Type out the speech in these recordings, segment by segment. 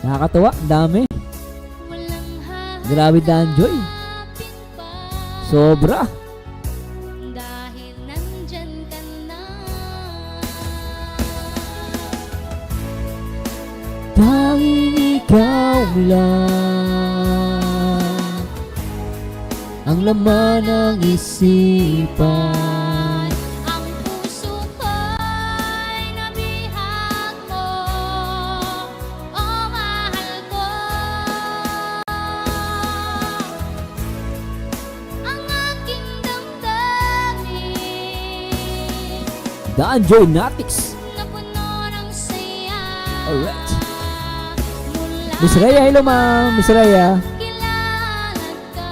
Nakakatuwa, dami. Grabe Danjoy. Sobra. Dahil nandyan ka na. Tanging ikaw lang ang laman ng isipan. Ang puso ko'y nabihag mo, o mahal ko. Ang aking damdamin Danjoy Natics. napuno ng saya. Alright. Mula Miss Rhea, hello ma'am. Miss Rhea. kilala ka,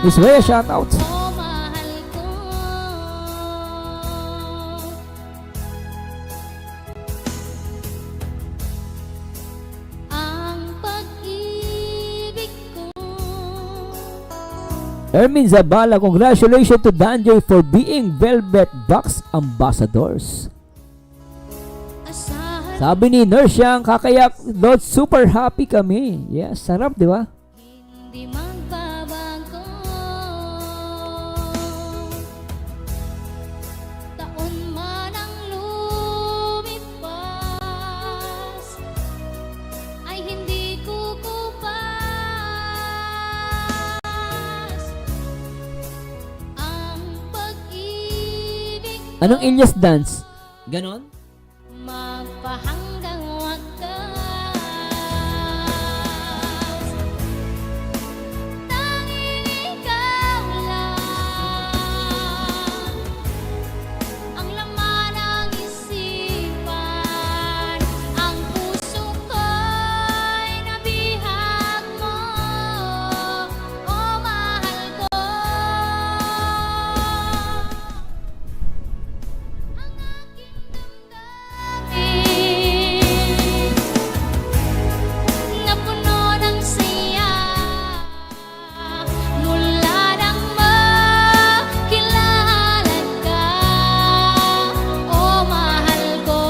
Miss Rhea, shout out. o mahal ko. Ang pag-ibig ko Ermin Zabala, congratulations to Danjoy for being Velvet Box Ambassadors. asahan Sabi ni Nersyang, kakayak, Lord, super happy kami. Yes, sarap, di ba? hindi magbabago. Taon man ang lumipas, ay hindi kukupas ang pag-ibig ko. Anong Ilyas dance? Ganon? Magpahanggang wakas. Tanging ikaw lang ang laman ng isipan. Ang puso ko'y nabihag mo, o mahal ko. Ang aking damdamin napuno ng saya. Mula nang makilala ka, o mahal ko.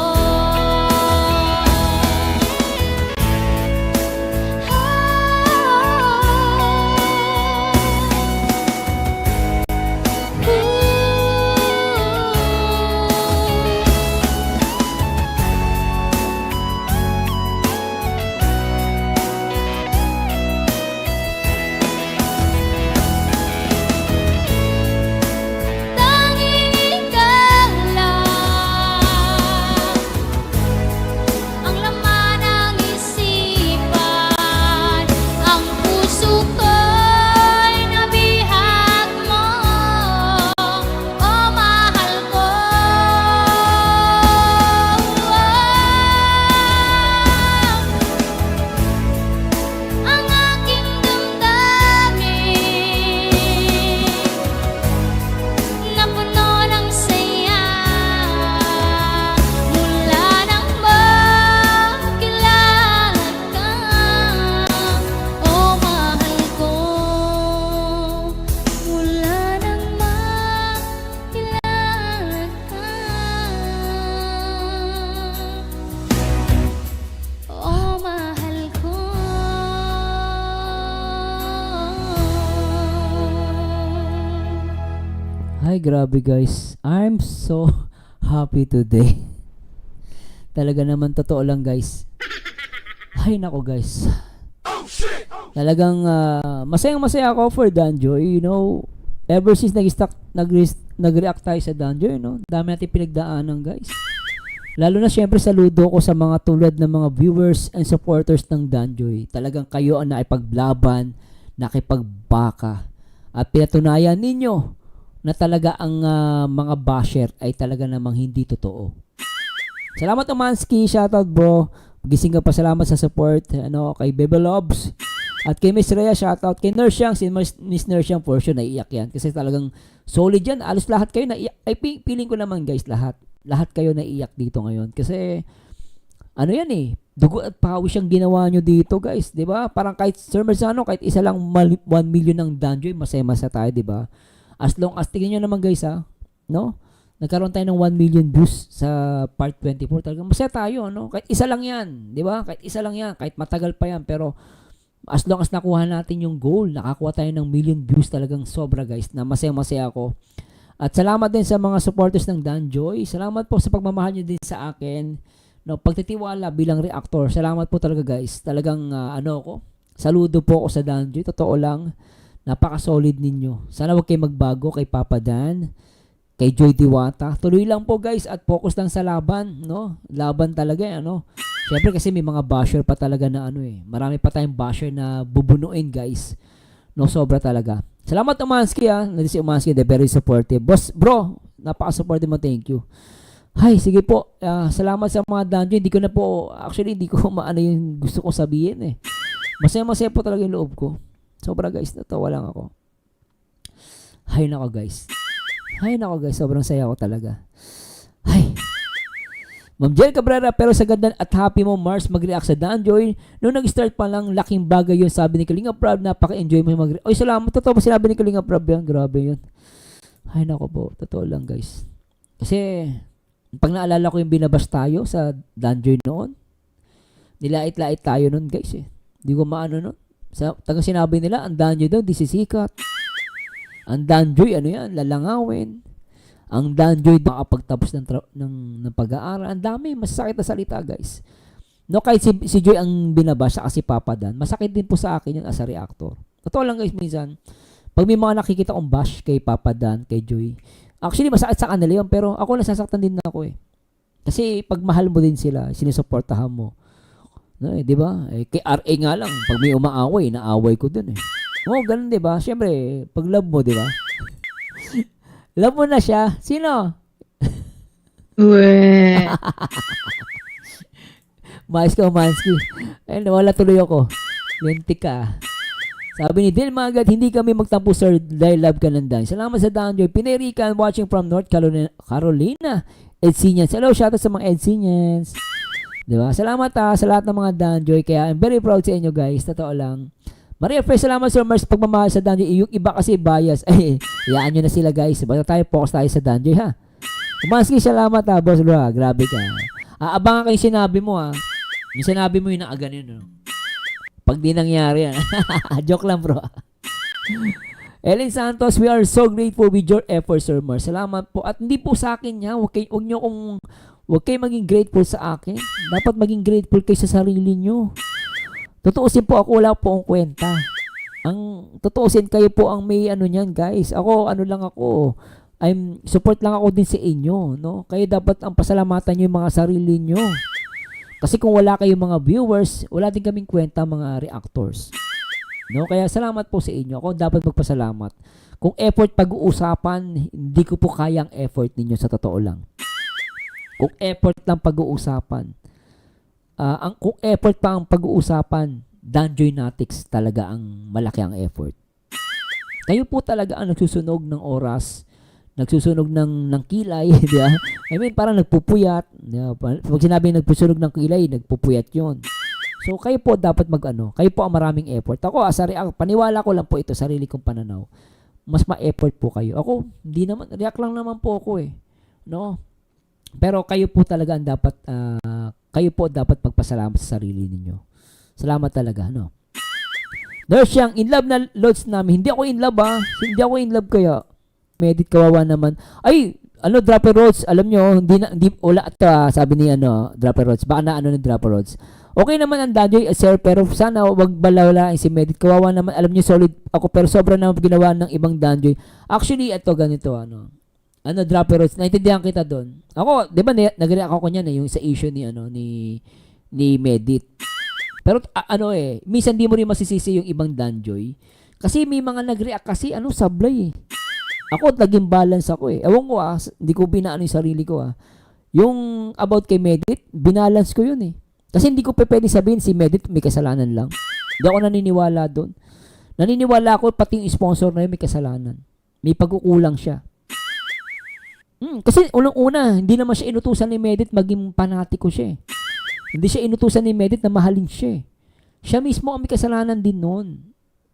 Tanging ikaw lang ang laman ng isipan. Ang puso ko'y nabihag mo, o mahal ko. Ang aking damdamin napuno ng saya. Mula nang makilala ka, o mahal ko. Mula nang makilala ka, o mahal ko. Hi, grabe guys. I'm so happy today. Talaga naman, totoo lang guys. Ay, nako guys. Talagang masayang-masaya ako for Danjoy. You know, ever since nag-react tayo sa Danjoy, no? Dami natin pinagdaanan guys. Lalo na syempre saludo ko sa mga tulad ng mga viewers and supporters ng Danjoy. Talagang kayo ang nakipaglaban, nakipagbaka. At pinatunayan ninyo na talaga ang mga basher ay talaga namang hindi totoo. Salamat Umansky, shoutout bro. Gising ka pa, salamat sa support. Ano, kay Bebe Lobs. At kay Miss Rhea, shoutout. Kay Nersyang, si Miss Nersyang for sure naiiyak yan. Kasi talagang solid yan. Alos lahat kayo naiiyak. Ay, feeling ko naman guys, lahat. Lahat kayo naiiyak dito ngayon. Kasi, ano yan eh, dugo at pawis yung ginawa nyo dito guys. Diba? Parang kahit Sir Merzano, kahit isa lang 1 million ng Danjoy, masaya-masaya tayo, diba? As long as, tingin nyo naman guys ha, no? nagkaroon tayo ng 1 million views sa part 24. Talagang masaya tayo, ano? Kahit isa lang yan, di ba? Kahit isa lang yan, kahit matagal pa yan, pero as long as nakuha natin yung goal, nakakuha tayo ng million views, talagang sobra guys, na masaya-masaya ako. At salamat din sa mga supporters ng Danjoy. Salamat po sa pagmamahal nyo din sa akin. No, pagtitiwala bilang reactor. Salamat po talaga guys. Talagang saludo po ako sa Danjoy. Totoo lang, napaka-solid ninyo. Sana wag kayo magbago kay Papa Dan, kay Joy Diwata. Tuloy lang po guys at focus lang sa laban, no? Laban talaga, ano. Syempre kasi may mga basher pa talaga na marami pa tayong basher na bubunuin guys. No, sobra talaga. Salamat Umansky si Umansky, very supportive. Boss, bro, napaka-supportive mo, thank you. Hay, sige po. Salamat sa mga Danjoy. Hindi ko maano yung gusto ko sabihin eh. Masaya-masaya po talaga yung loob ko. Sobra guys, natawa lang ako. Hay nako guys, sobrang saya ko talaga. Hay. Ma'am Jel Cabrera, pero sa ganda at happy mo Mars mag-react sa Danjoy. Noong nag-start pa lang, laking bagay yun, sabi ni Kalinga Prab, napaka-enjoy mo yung mag-react. Oy, salamat, totoo ba sinabi ni Kalinga Prab yan? Grabe yun. Ay nako po, totoo lang guys. Kasi, pag naalala ko yung binabas tayo sa Danjoy noon, nilait-lait tayo noon guys eh. Hindi ko maano noon. Tagang sinabi nila, ang Danjoy daw, di sisikat. Ang Danjoy, lalangawin. Ang Danjoy, makapagtapos ng pag-aaral. Ang dami, masasakit na salita, guys. No, kahit si Joy ang binabasa kasi Papa Dan, masakit din po sa akin yun as a reactor. Totoo lang, guys, minsan, pag may mga nakikita kong bash kay Papa Dan, kay Joy, actually, masakit sa kanila yun, pero ako nasasaktan din ako eh. Kasi pag mahal mo din sila, sinusuportahan mo. No, di ba? Kay RA nga lang, pag may umaaway, naaway ko dun eh. Ganun, di ba? Siyempre, pag love mo, di ba? Love mo na siya. Sino? Uwe. Mais ka, Mansky. Ay, nawala tuloy ako. Lenti ka. Sabi ni Del Magad, hindi kami magtampo, sir, dahil love ka ng Dan. Salamat sa Danjoy. Pinerican, watching from North Carolina. Edsinians. Hello, shoutout sa mga Edsinians. Diba? Salamat sa lahat ng mga Danjoy. Kaya I'm very proud sa inyo, guys. Totoo lang. Maria Fresh, salamat Sir Mars pagmamahal sa Danjoy. Yung iba kasi bias. Ay, iyaan nyo na sila guys. Basta tayo, focus tayo sa Danjoy ha. Umaski, salamat boss bro. Grabe ka. Abangan kayo sinabi mo Yung sinabi mo yung nakaganin. No? Pag di nangyari yan. Joke lang bro. Ellen Santos, we are so grateful with your effort Sir Mars. Salamat po. At hindi po sa akin ha. Huwag kayo maging grateful sa akin. Dapat maging grateful kayo sa sarili nyo. Tutuusin po ako, wala po akong kwenta. Ang tutuusin kayo po ang may niyan, guys. Ako, lang ako. Support lang ako din sa inyo, no? Kayo dapat ang pasalamatan nyo yung mga sarili nyo. Kasi kung wala kayong mga viewers, wala din kaming kwenta mga reactors. No? Kaya salamat po sa inyo. Ako dapat magpasalamat. Kung effort pag-uusapan, hindi ko po kayang effort ninyo sa totoo lang. Kung effort lang pag-uusapan, kung effort pa ang pag-uusapan, Danjoy Natics talaga ang malaki ang effort. Kayo po talaga ang nagsusunog ng oras, nagsusunog ng kilay, di ba? I mean, parang nagpupuyat. Pag sinabi nagsusunog ng kilay, nagpupuyat yon. So, kayo po dapat kayo po ang maraming effort. Ako, paniwala ko lang po ito, sarili kong pananaw. Mas ma-effort po kayo. Ako, hindi naman, react lang naman po ako eh. No? Pero kayo po talaga ang dapat, kayo po dapat magpasalamat sa sarili ninyo. Salamat talaga, no? There's siyang in love na loads namin. Hindi ako in love, Hindi ako in love kaya. Medit kawawa naman. Ay, Dropper Roads, alam nyo, hindi wala ito, sabi ni Dropper Roads. Baka na ni Dropper Roads. Okay naman ang Danjoy, sir, pero sana wag balawlain si Medit. Kawawa naman, alam nyo, solid ako, pero sobra na ginawa ng ibang Danjoy. Actually, ito, ganito, Dropper Roads, naintindihan kita doon. Ako, di ba, nag-react ako niyan yung sa issue ni Medit. Pero, minsan di mo rin masisisi yung ibang Danjoy. Kasi may mga nag-react kasi, sablay eh. Ako, naging balance ako eh. Ewan ko hindi ko binaano yung sarili ko Yung about kay Medit, binalance ko yun eh. Kasi hindi ko pwede sabihin si Medit may kasalanan lang. Hindi ako naniniwala doon. Naniniwala ako pati yung sponsor na yun may kasalanan. May pagkukulang siya. Kasi unang-una, hindi naman siya inutusan ni Medit maging panatiko siya eh. Hindi siya inutusan ni Medit na mahalin siya eh. Siya mismo ang may kasalanan din noon.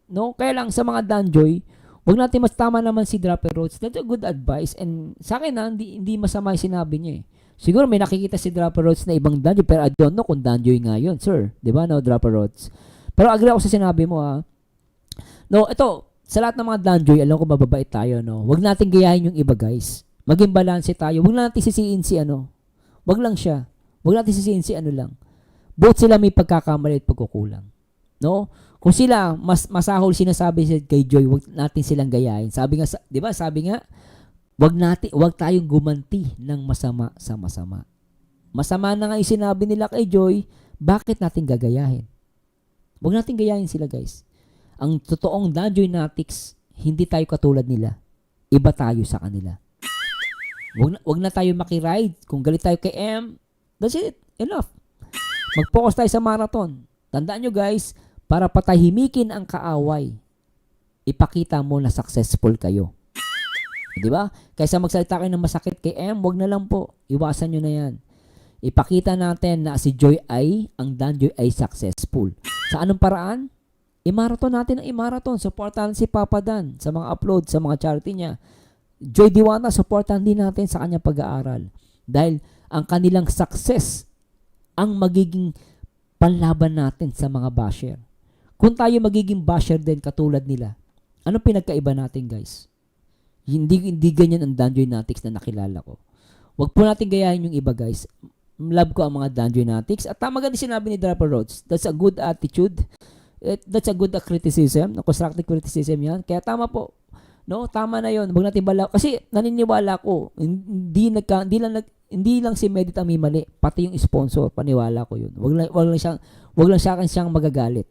No? Kaya lang sa mga Danjoy, Wag natin mas tama naman si Dapper Rhodes. That's a good advice. And sa akin hindi masama yung sinabi niya eh. Siguro may nakikita si Dapper Rhodes na ibang Danjoy, pero I don't know kung Danjoy nga yun, sir. Di ba, no, Dapper Rhodes? Pero agree ako sa sinabi mo, ha. No, ito, sa lahat ng mga Danjoy, alam ko mababait tayo, no. Wag natin gayahin yung iba, guys. Maging balanse tayo. Wag natin sisiin si ano. Wag lang siya. Wag natin sisiin si ano lang. Both sila may pagkakamali at pagkukulang. No? Kung sila masahol sinasabi kay Joy, wag natin silang gayahin. Sabi nga, 'di ba? Sabi nga, wag tayong gumanti ng masama sa masama. Masama na nga 'yung sinabi nila kay Joy, bakit natin gagayahin? Wag natin gayahin sila, guys. Ang totoong Danjoy Natics, hindi tayo katulad nila. Iba tayo sa kanila. Wag na tayo makiride. Kung galit tayo kay M, that's it. Enough. Mag-focus tayo sa marathon. Tandaan nyo, guys, para patahimikin ang kaaway, ipakita mo na successful kayo. Di ba? Kaysa magsalita kayo ng masakit kay M, wag na lang po. Iwasan nyo na yan. Ipakita natin na si Joy ang Danjoy ay successful. Sa anong paraan? I-marathon natin ang i-marathon. Supportahan si Papa Dan sa mga upload, sa mga charity niya. Joy Diwata, supportahan din natin sa kanyang pag-aaral. Dahil ang kanilang success ang magiging panlaban natin sa mga basher. Kung tayo magiging basher din katulad nila, anong pinagkaiba natin, guys? Hindi ganyan ang Danjoy Natics na nakilala ko. Wag po natin gayahin yung iba, guys. Love ko ang mga Danjoy Natics. At tama din sinabi ni Dapper Rhodes. That's a good attitude. That's a good criticism. Constructive criticism yan. Kaya tama po. No, tama na yon. Wag natin bala. Kasi naniniwala ko, hindi lang si Medit ang may mali, pati yung sponsor, paniwala ko yun. Wag lang siyang magagalit.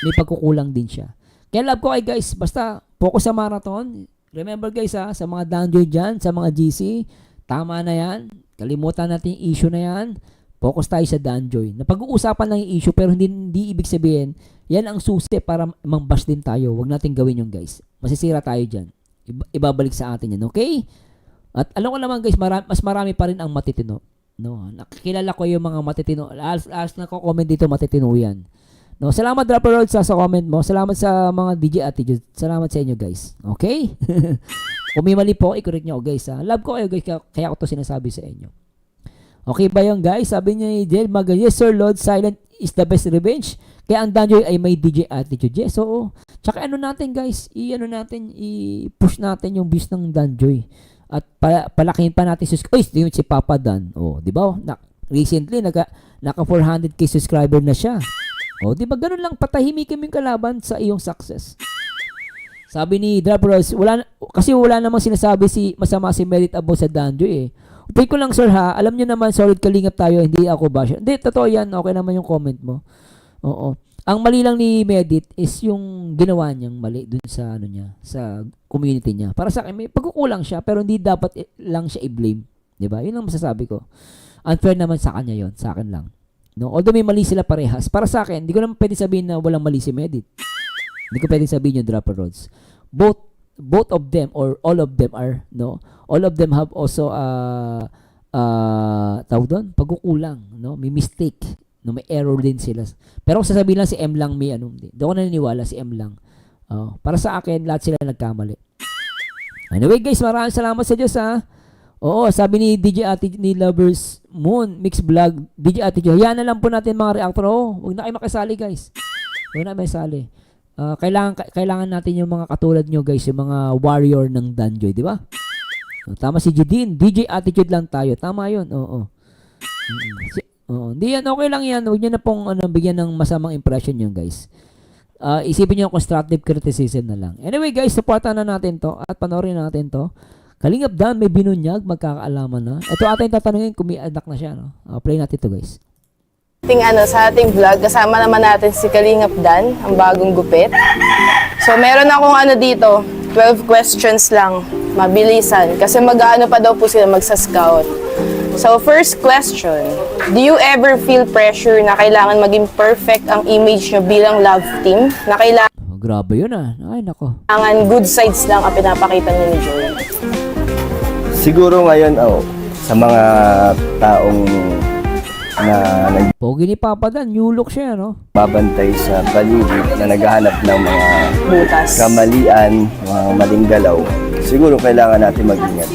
May pagkukulang din siya. Kaya love ko kay guys, basta focus sa marathon. Remember guys sa mga Danjoy dyan, sa mga GC, tama na yan. Kalimutan natin yung issue na yan. Focus tayo sa Danjoy. Napag-uusapan lang yung issue pero hindi ibig sabihin, yan ang susi para mangbash din tayo. Wag natin gawin yung guys. Masisira tayo dyan. Ibabalik sa atin yan, okay? At alam ko naman guys, mas marami pa rin ang matitino. No, nakikilala ko yung mga matitino. As nako-comment dito, matitino yan. No, salamat Dapper Rhodes sa comment mo. Salamat sa mga DJ attitude. Salamat sa inyo guys. Okay? Kung may mali po, i-correct nyo guys. Ha? Love ko kayo guys, kaya ko to sinasabi sa inyo. Okay ba yun guys? Sabi niya ni Del Maga, yes sir Lord, silent is the best revenge. Kaya ang Danjoy ay may DJ attitude. Yes, oo. Tsaka ano natin guys, i-push natin yung views ng Danjoy. At palakihin pa natin si Papa Dan. Oh, 'di ba? Recently naka 400k subscriber na siya. Oh, 'di ba ganun lang patahimikin mo yung kalaban sa iyong success. Sabi ni Dapper Rhodes, wala namang sinasabi masama si Merit about sa Danjoy eh. Upay ko lang sir ha, alam niyo naman solid kalingap tayo, hindi ako basher. Hindi, totoo yan, okay naman yung comment mo. Oo. Ang mali lang ni Medit is yung ginawa niyang mali dun sa sa community niya. Para sa akin may pagkukulang siya pero hindi dapat lang siya i-blame, 'di ba? 'Yun ang masasabi ko. Unfair naman sa kanya 'yon, sa akin lang. No, although may mali sila parehas. Para sa akin, hindi ko naman pwede sabihin na walang mali si Medit. Hindi ko pwede sabihin yung Dapper Rhodes. Both of them or all of them are all of them have also tawag doon, pagkukulang, no? May mistake. No, may error din sila. Pero kung sasabihin lang si M lang may hindi. Doon ko naniniwala si M lang. Para sa akin, lahat sila nagkamali. Anyway guys, maraming salamat sa Diyos ha. Oo, sabi ni DJ Ati ni Lovers Moon, Mix Vlog, DJ Ati, hayaan na lang po natin mga reactor. Huwag na kayo makisali guys. Huwag na makisali. Kailangan natin yung mga katulad nyo guys, yung mga warrior ng Danjoy, di ba? Tama si Jidin, DJ Attitude lang tayo. Tama yun, oo. Hindi yan, okay lang yan. Huwag nyo na pong bigyan ng masamang impression yun guys. Isipin nyo yung constructive criticism na lang. Anyway guys, supportan na natin to at panoorin natin to. Kalingap Dan, may binunyag, magkakaalaman na. Ito ating tatanungin kung may anak na siya. No? Play natin to guys. Sa ating vlog, kasama naman natin si Kalingap Dan, ang bagong gupit. So meron akong dito, 12 questions lang, mabilisan. Kasi mag-ano pa daw po sila magsa-scout. So first question, do you ever feel pressure na kailangan maging perfect ang image nyo bilang love team? Na Grabe yun ah. Ay nako. kailangan good sides lang ang pinapakita niyo ni Joy? Siguro ngayon, sa mga taong na Pogi ni Papa Dan, new look siya, no? nagbabantay sa paligid na naghahanap ng mga Butas. kamalian, mga maling galaw. Siguro kailangan natin mag-ingat.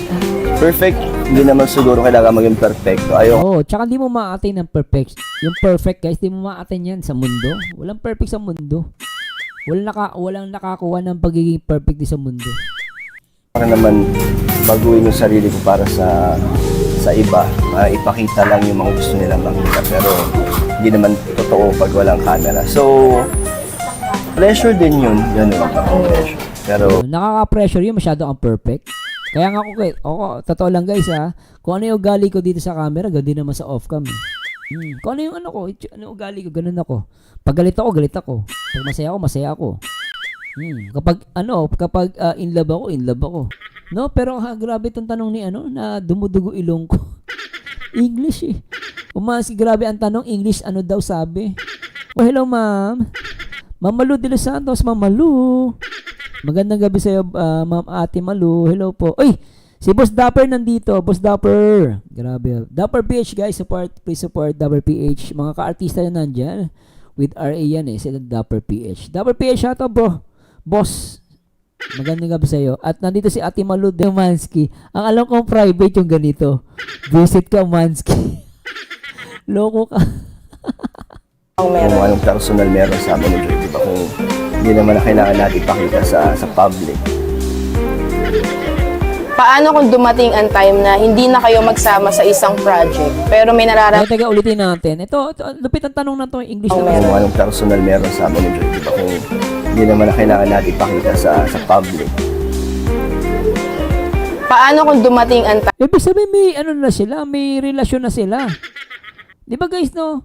Perfect, hindi naman siguro kailangan maging perfecto. Oo, tsaka hindi mo ma-attain ng perfect. Yung perfect, guys, hindi mo ma-attain yan sa mundo. Walang perfect sa mundo. Walang nakakuha ng pagiging perfect sa mundo. Para naman baguhin yung sarili ko para sa iba, para ipakita lang yung mga gusto nilang makita. Pero hindi naman totoo pag walang camera. So, pressure din yun. Ganun, pressure. Pero Nakaka-pressure yun, masyado ang perfect. Kaya nga totoo lang guys ha, kung ano yung ugali ko dito sa camera, gandi naman sa off-cam. Kung ano yung ano yung ugali ko, ganun ako. Pag galit ako. Pag masaya ako. Kapag in love ako. No, pero grabe itong tanong ni na dumudugo ilong ko. English eh. Grabe ang tanong, English ano daw sabi. Oh, hello ma'am. Ma'am Malu de los Santos, Ma'am Malu. Magandang gabi sa iyo, Ma'am Ate Malu. Hello po. Uy, si Boss Dapper nandito. Boss Dapper. Grabe. Dapper PH guys, please support Dapper PH. Mga ka-artista na nandyan. With RA yan eh, sila Dapper PH. Dapper PH, shout out bro. Boss. Magandang gabi sa iyo. At nandito si Ate Malu de Mansky. Ang alam kong private yung ganito. Visit ka Mansky. Loko ka. kung anong personal meron sa amin, di ba? Kung hindi naman na kailangan natin ipakita sa public. Paano kung dumating ang time na hindi na kayo magsama sa isang project, pero may nararamdaman Teka, ulitin natin. Ito, lupit ang tanong na to. English na Kung anong personal meron sa amin, di ba? Kung hindi naman na kailangan natin ipakita sa public. Paano kung dumating ang time Ibig sabihin may relasyon na sila. Di ba guys, no?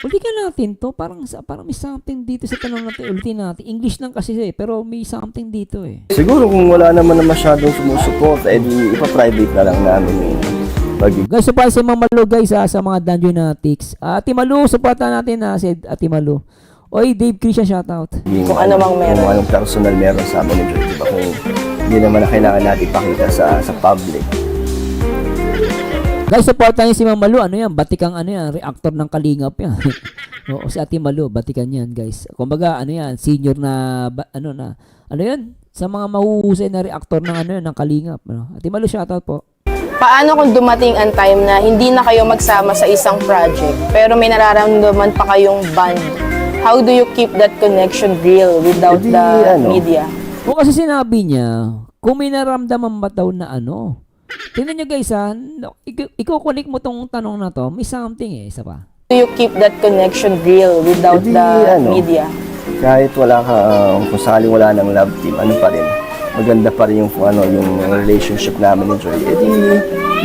Ulitin natin to. Parang may something dito sa tanong natin. Ulitin natin. English lang kasi pero may something dito eh. Siguro kung wala naman na masyadong sumusuporta, edi ipa-private na lang namin yung Guys, support si Ma'am Malu guys sa mga Dungeonatics. Ate Malu, supportan natin si Ate Malu. Oy, Dave Christian, shoutout. Kung ano mang meron. Kung anong personal meron sa amin, di ba? Kung hindi naman na kailangan natin ipakita sa public. Guys, supportan niyo si Ma'am Malu. Ano yan? Batikang reactor ng Kalingap yan. Oo, si Ate Malu, batikan yan, guys. Kumbaga, senior na, ano yan? Sa mga mahuhusay na reactor ng ng Kalingap. Ate Malu, shoutout po. Paano kung dumating ang time na hindi na kayo magsama sa isang project, pero may nararamdaman pa kayong bond? How do you keep that connection real without Edi, the media? O kasi sinabi niya, kung may naramdaman ba daw na tingnan niyo guys i-connect mo tong tanong na to, may something isa pa. Do you keep that connection real without Edi, the media? Kahit wala ka, kung sakaling wala ng love team, ano pa rin, maganda pa rin yung relationship namin ni Joy. Edi,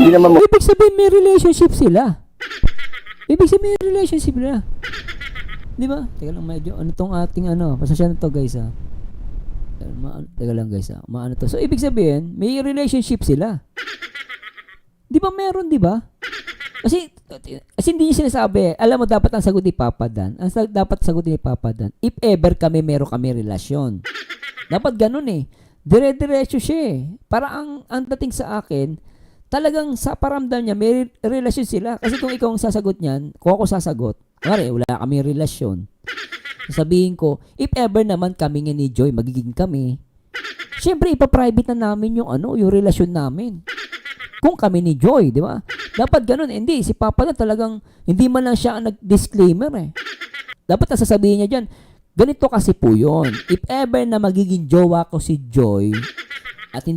hindi naman Ibig sabihin may relationship sila. Di ba? Teka lang, medyo tong ating pasensya na to guys teka lang guys maano to. So ibig sabihin may relationship sila. Di ba meron, di ba? Kasi hindi niya sinasabi. Alam mo, dapat ang sagot ni Papa Dan. Dapat sagot ni Papa Dan, if ever meron kami relasyon. Dapat ganun eh. Dire-diretso siya eh. Para ang dating sa akin, talagang sa paramdam niya, may relasyon sila. Kasi kung ikaw ang sasagot niyan, kung ako sasagot, wala kami relasyon. Sabihin ko, if ever naman kami nga ni Joy, magiging kami, syempre ipa-private na namin yung relasyon namin. Kung kami ni Joy, di ba? Dapat ganun. Hindi, si Papa na talagang, hindi man lang siya ang nag-disclaimer eh. Dapat nasasabihin niya dyan, ganito kasi po yun. If ever na magiging jowa ko si Joy, at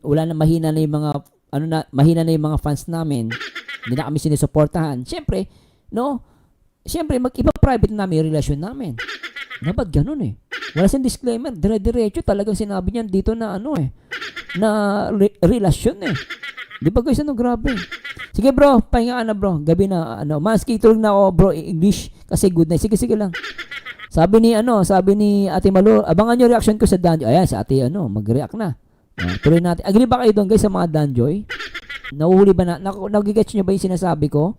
wala na mahina na yung mga, mahina na yung mga fans namin, hindi na kami sinusuportahan, syempre, mag-ipa-private na namin yung relasyon namin. Dapat ganun eh. Wala siyang disclaimer. Dire-diretso talagang sinabi niyan dito na relasyon eh. Di ba guys, grabe. Sige bro, pahinga ka na bro. Gabi na, Maski, tulog na ako bro, English. Kasi good night. Sige lang. Sabi ni Ate Malu, abangan yung reaction ko sa Danjoy. Ayan, sa Ate, mag-react na. Tuloy natin. Agree ba kayo doon guys sa mga Danjoy? Nahuhuli ba na? Nag-gets nyo ba yung sinasabi ko?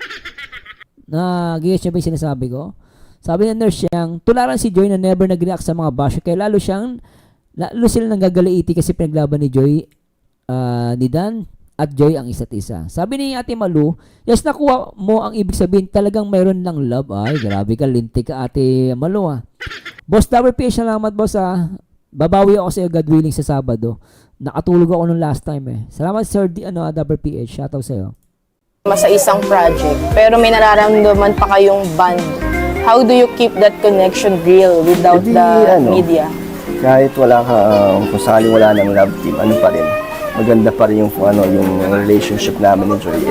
Nag-gets nyo ba yung sinasabi ko? Sabi ng nurse siyang, tularan si Joy na never nag-react sa mga basher. Kaya lalo sila nanggagalaiti kasi pinaglaban ni Joy, ni Dan at Joy ang isa't isa. Sabi ni Ate Malu, yes, nakuha mo ang ibig sabihin, talagang mayroon lang love. Ay, grabe ka, lintik ka Ate Malu ha. Boss WP, salamat boss ha. Babawi ako sa God willing sa Sabado. Nakatulog ako nung last time eh. Salamat Sir WPH, shoutout sa'yo. Sa isang project, pero may nararamdaman pa kayong bond. How do you keep that connection real without Hindi, the media? Kahit wala ka, kung sakaling wala ng love team, ano pa rin, maganda pa rin yung relationship namin ni Joy.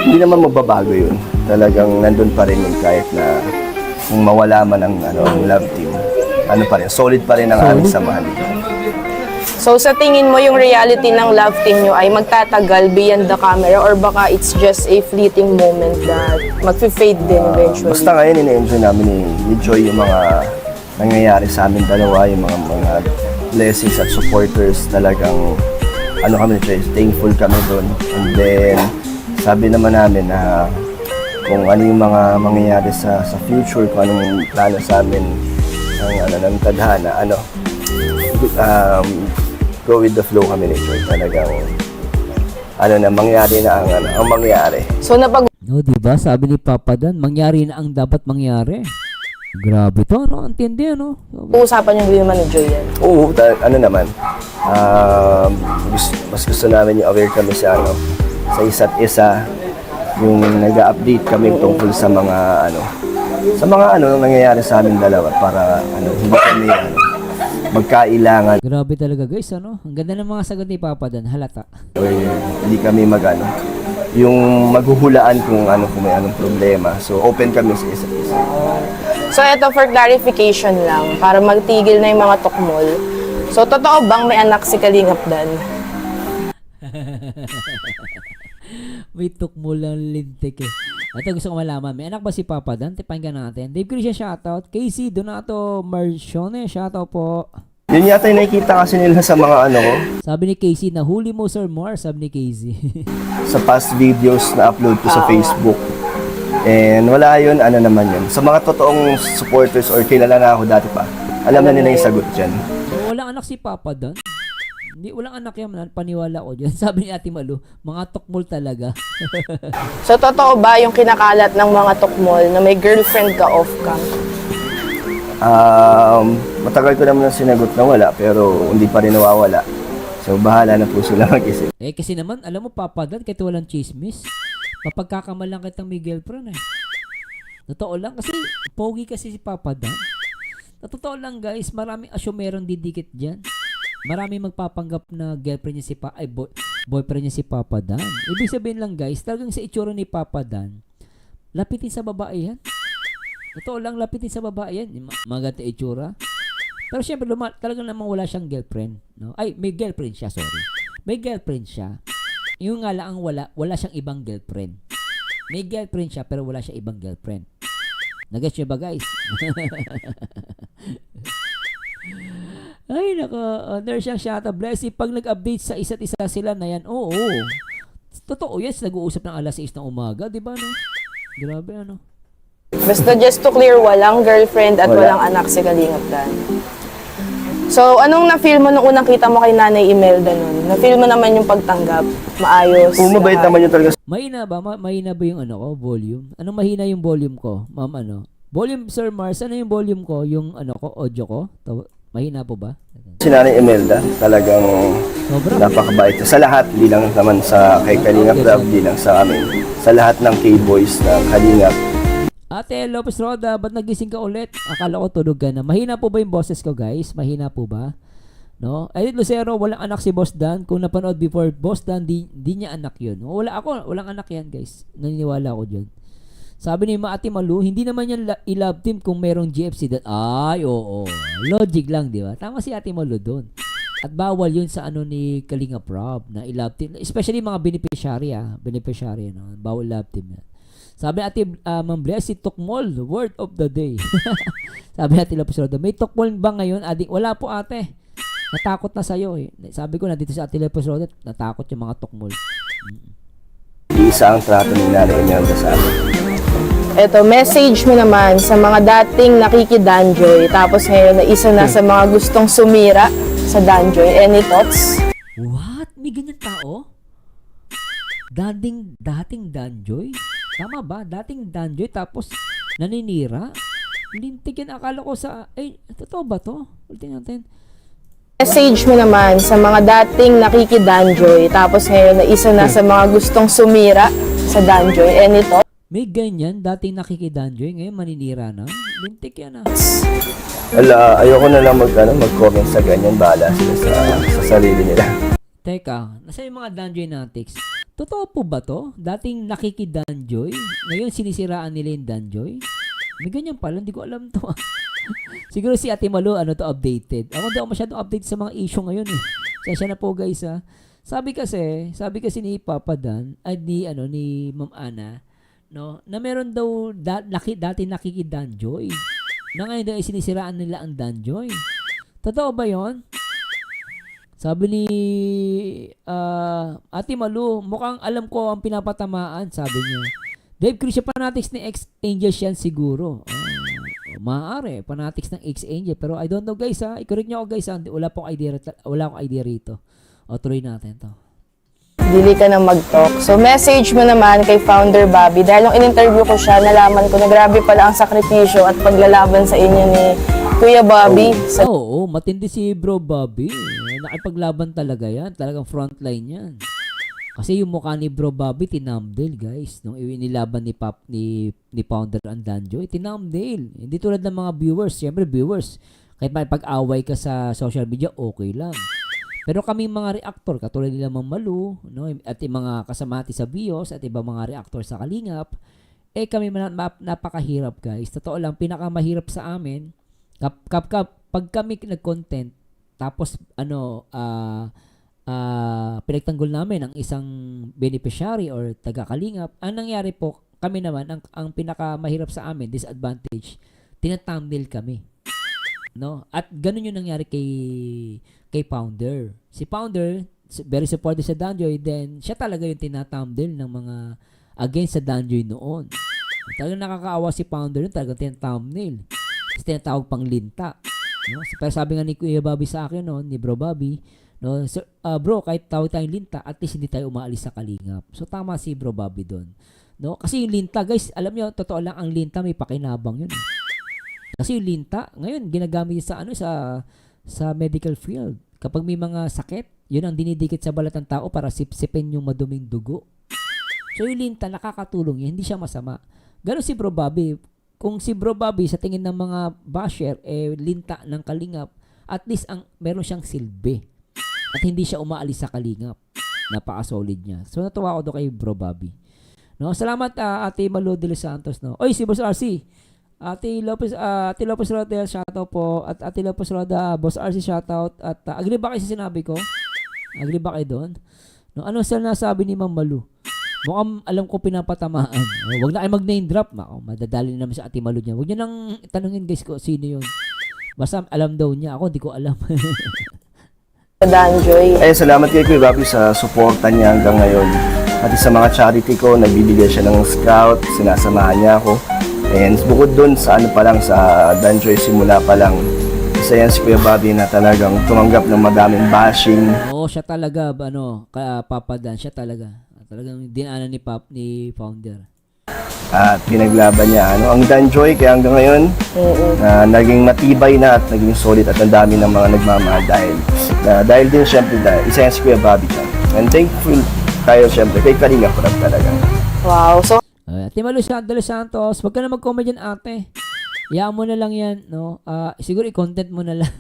Hindi naman magbabago yun. Talagang nandun pa rin yun kahit na kung mawala man ang love team. Ano pa rin, solid pa rin ang aming samahan. So sa tingin mo yung reality ng love team nyo ay magtatagal beyond the camera or baka it's just a fleeting moment that mag-fade din eventually? Basta ngayon, ina-enjoy namin ni Joy yung mga nangyayari sa amin dalawa, yung mga blessings at supporters. Talagang kami, Joy, thankful kami doon. And then, sabi naman namin na kung ano yung mga mangyayari sa future, kung anong plano sa amin ng tadhana, go with the flow kami ni Joy. Talagang mangyari na ang mangyari. So No, diba? Sabi ni Papa Dan, mangyari na ang dapat mangyari. Grabe to, no? Antindi, no? napag-uusapan yung naman ni Joy yan. Oo, naman. Mas gusto namin yung aware kami sa isa't isa. Yung nag-update kami tungkol sa mga nangyayari sa amin dalawa para hindi kami magkailangan. Grabe talaga guys, ano? Ang ganda ng mga sagot ni Papa Dan, halata. Or hindi kami yung maghuhulaan kung may anong problema. So open kami sa isa't isa. So ito for clarification lang, para magtigil na yung mga tukmol. So totoo bang may anak si Kalingap Dan? May tukmo lang lintik eh. Ito gusto ko malaman, may anak ba si Papa Dan? Tipanggan natin. Dave Christian, shoutout. Casey Donato Marcione, shoutout po. Yun yata yung nakikita kasi nila sa mga Sabi ni Casey, nahuli mo Sir Mar, sabi ni Casey. sa past videos na upload ko sa Facebook. And wala yun, naman yun. Sa mga totoong supporters or kilala na ako dati pa, alam na nila yung sagot dyan. So, walang anak si Papa Dan? Hindi, walang anak yan, paniwala ko dyan. Sabi ni Ate Malu, mga tukmol talaga. So totoo ba yung kinakalat ng mga tukmol na may girlfriend ka off-cam? Matagal ko naman ang sinagot na wala, pero hindi pa rin nawawala. So bahala na po sila mag-isip. Kasi naman, alam mo Papa Dan, kahit walang chismis, mapagkakamalang kitang may girlfriend eh. Totoo lang, kasi pogi kasi si Papa Dan. Totoo lang guys, maraming asyumerong didikit dyan. Maraming magpapanggap na girlfriend niya boyfriend niya si Papa Dan. Ibig sabihin lang guys, talagang sa itsura ni Papa Dan, lapitin sa babae yan. Totoo lang, lapitin sa babae yan. Maganda itsura. Pero syempre, talagang namang wala siyang girlfriend. No? Ay, may girlfriend siya, sorry. May girlfriend siya. Yung nga lang wala siyang ibang girlfriend. May girlfriend siya, pero wala siyang ibang girlfriend. Nag-gets niyo ba guys? Ay, nurse siyang shoutout. Blessy, pag nag-update sa isa't isa sila na yan, oo. Totoo, yes, nag-uusap ng alas 6 ng umaga, di ba, no? Grabe, ano? Basta just to clear, walang girlfriend at walang anak si Kalingap Dan. So, anong na-feel mo nung unang kita mo kay Nanay Imelda nun? Na-feel mo naman yung pagtanggap? Maayos? Mabait naman yun talaga. Mahina ba? Mahina ba yung volume? Anong mahina yung volume ko? Ma'am, Volume, Sir Mars, ano yung volume ko? Yung audio ko? Mahina po ba? Si Nanay Imelda, talagang napakabait. Sa lahat, di lang naman sa kay Kalingap Love, di lang sa amin. Sa lahat ng K-Boys ng Kalingap. Ate Lopez Roda, ba't nagising ka ulit? Akala ko tulog ka na. Mahina po ba yung boses ko guys? Mahina po ba? No? Edith Lucero, walang anak si Boss Dan. Kung napanood before, Boss Dan, di niya anak yun. Walang anak yan guys. Naniniwala ako dyan. Sabi ni Ate Malu, hindi naman yan i-love team kung merong GFC Dan. Ay, oo. Logic lang, di ba? Tama si Ate Malu doon. At bawal yun sa ni Kalingap Rob na i-love team. Especially mga beneficiary, no? Bawal love team yan. Sabi ni Ate Ma'am Blessy, Tukmol, word of the day. Sabi ni Ate Lopez Roda, may tukmol ba ngayon? Wala po ate. Natakot na sa'yo eh. Sabi ko na dito sa Ate Lopez Roda, natakot yung mga tukmol. Isa ang trato ni Nanay Imelda sa amin. Eto, message mo naman sa mga dating nakikidanjoy, tapos ngayon na isa na sa mga gustong sumira sa danjoy. Any thoughts? What? May ganyan tao? dating Danjoy? Tama ba? Dating Danjoy tapos naninira? Lintik yan. Akala ko sa... Ay, totoo ba to? Ulitin natin. Message mo naman sa mga dating nakikidanjoy, tapos ngayon na isa na sa mga gustong sumira sa danjoy. And ito, May ganyan. Dating nakikidanjoy. Ngayon maninira na. Lintik yan ah. Wala, ayoko na lang mag-comment sa ganyan. Bahala sila sa sarili nila. Teka, nasa yung mga Danjoy Natics? Totoo po ba to? Dating nakikidanjoy? Ngayon sinisiraan nila yung Danjoy? May ganyan pala, hindi ko alam to. Siguro si Ate Malu, to, updated. Ako hindi ako masyadong update sa mga issue ngayon eh. Sensya na po guys ha. Sabi kasi ni Papa Dan, ni Ma'am Ana, no, na meron daw dati nakikidanjoy. Na ngayon daw sinisiraan nila ang Danjoy. Totoo ba yon? Sabi ni Ate Malu, mukhang alam ko ang pinapatamaan, sabi niya. Dave Cruz, fanatics ni X-Angels yan siguro. Maaari, fanatics ng X-Angel. Pero I don't know guys ha. I-correct niyo ako guys ha. Wala akong idea rito. O, tuloy natin to. dili ka na mag-talk. So, message mo naman kay Founder Bobby. Dahil nung in-interview ko siya, nalaman ko na grabe pala ang sakripisyo at paglalaban sa inyo ni Kuya Bobby. Oo, matindi si Bro Bobby. Nakipaglaban talaga yan. Talagang frontline yan. Kasi yung mukha ni Bro Bobby, tinamdale guys. Nung inilaban ni Founder ang Danjoy, tinamdale. Hindi tulad ng mga viewers. Siyempre viewers, kahit may pag-away ka sa social media, okay lang. Pero kami mga reactor, katulad nila Ma'am Malu, no, at yung mga kasamati sa BIOS at ibang mga reactor sa Kalingap, kami napakahirap guys. Totoo lang, pinakamahirap sa amin, pag kami nag-content, tapos pinagtanggol namin ang isang beneficiary or taga-Kalingap, ang nangyari po, kami naman, ang pinakamahirap sa amin, disadvantage, tinathumbnail kami. No? At ganun yung nangyari kay Founder. Si Founder, very supportive sa Danjoy, then siya talaga yung tinathumbnail ng mga against sa Danjoy noon. Talagang nakakaawa si Founder yun, talagang tinathumbnail. Kasi tinatawag pang linta. No? Pero sabi nga ni Kuya Bobby sa akin, no, ni Bro Bobby, no, so, bro, kahit tawag tayong linta, at least hindi tayo umaalis sa Kalingap. So tama si Bro Bobby doon. No? Kasi yung linta, guys, alam nyo, totoo lang, ang linta may pakinabang yun. Kasi yung linta, ngayon, ginagamit sa medical field. Kapag may mga sakit, yun ang dinidikit sa balat ng tao para sipsipin yung maduming dugo. So yung linta, nakakatulong yan, hindi siya masama. Gano'n si Bro Bobby. Kung si Bro Bobby, sa tingin ng mga basher, linta ng Kalingap, at least meron siyang silbi. At hindi siya umaalis sa Kalingap. Napaka-solid niya. So natuwa ako doon kay Bro Bobby. No? Salamat Ate Malu de los Santos. No? Oy, si Boss RC. Ate Lopez Roda, shoutout po. At Ate Lopez Roda, Boss RC, shoutout. At agree ba kayo sa sinabi ko? Agree ba kayo doon? No, ano sa nasabi ni Ma'am Malu? Mukhang alam ko pinapatamaan. Huwag na kayo mag-name drop. Madadali naman sa Ate Malu niya. Huwag niyo nang tanungin guys ko sino yun. Basta alam daw niya. Ako, hindi ko alam. Danjoy. Salamat kay Kuya Bobby sa suporta niya hanggang ngayon. At sa mga charity ko, nagbibigay siya ng scout, sinasamahan niya ako. And bukod dun sa pa lang sa Danjoy, simula pa lang, isa yan si Kuya Bobby na talagang tumanggap ng madaming bashing. Oo, siya talaga, Papa Dan, siya talaga. Talagang dinaanan ni Founder. At pinaglaban niya ang Danjoy, kaya hanggang ngayon, naging matibay na at naging solid at ang dami ng mga nagmamahal dahil din syempre isa yan si Kuya Bobby siya. And thankful tayo syempre kay Kalingap talaga. Wow. So, Ate Malu de los Santos, wag ka na mag-comment dyan ate. Iyaan mo na lang yan, no? Siguro i-content mo na lang.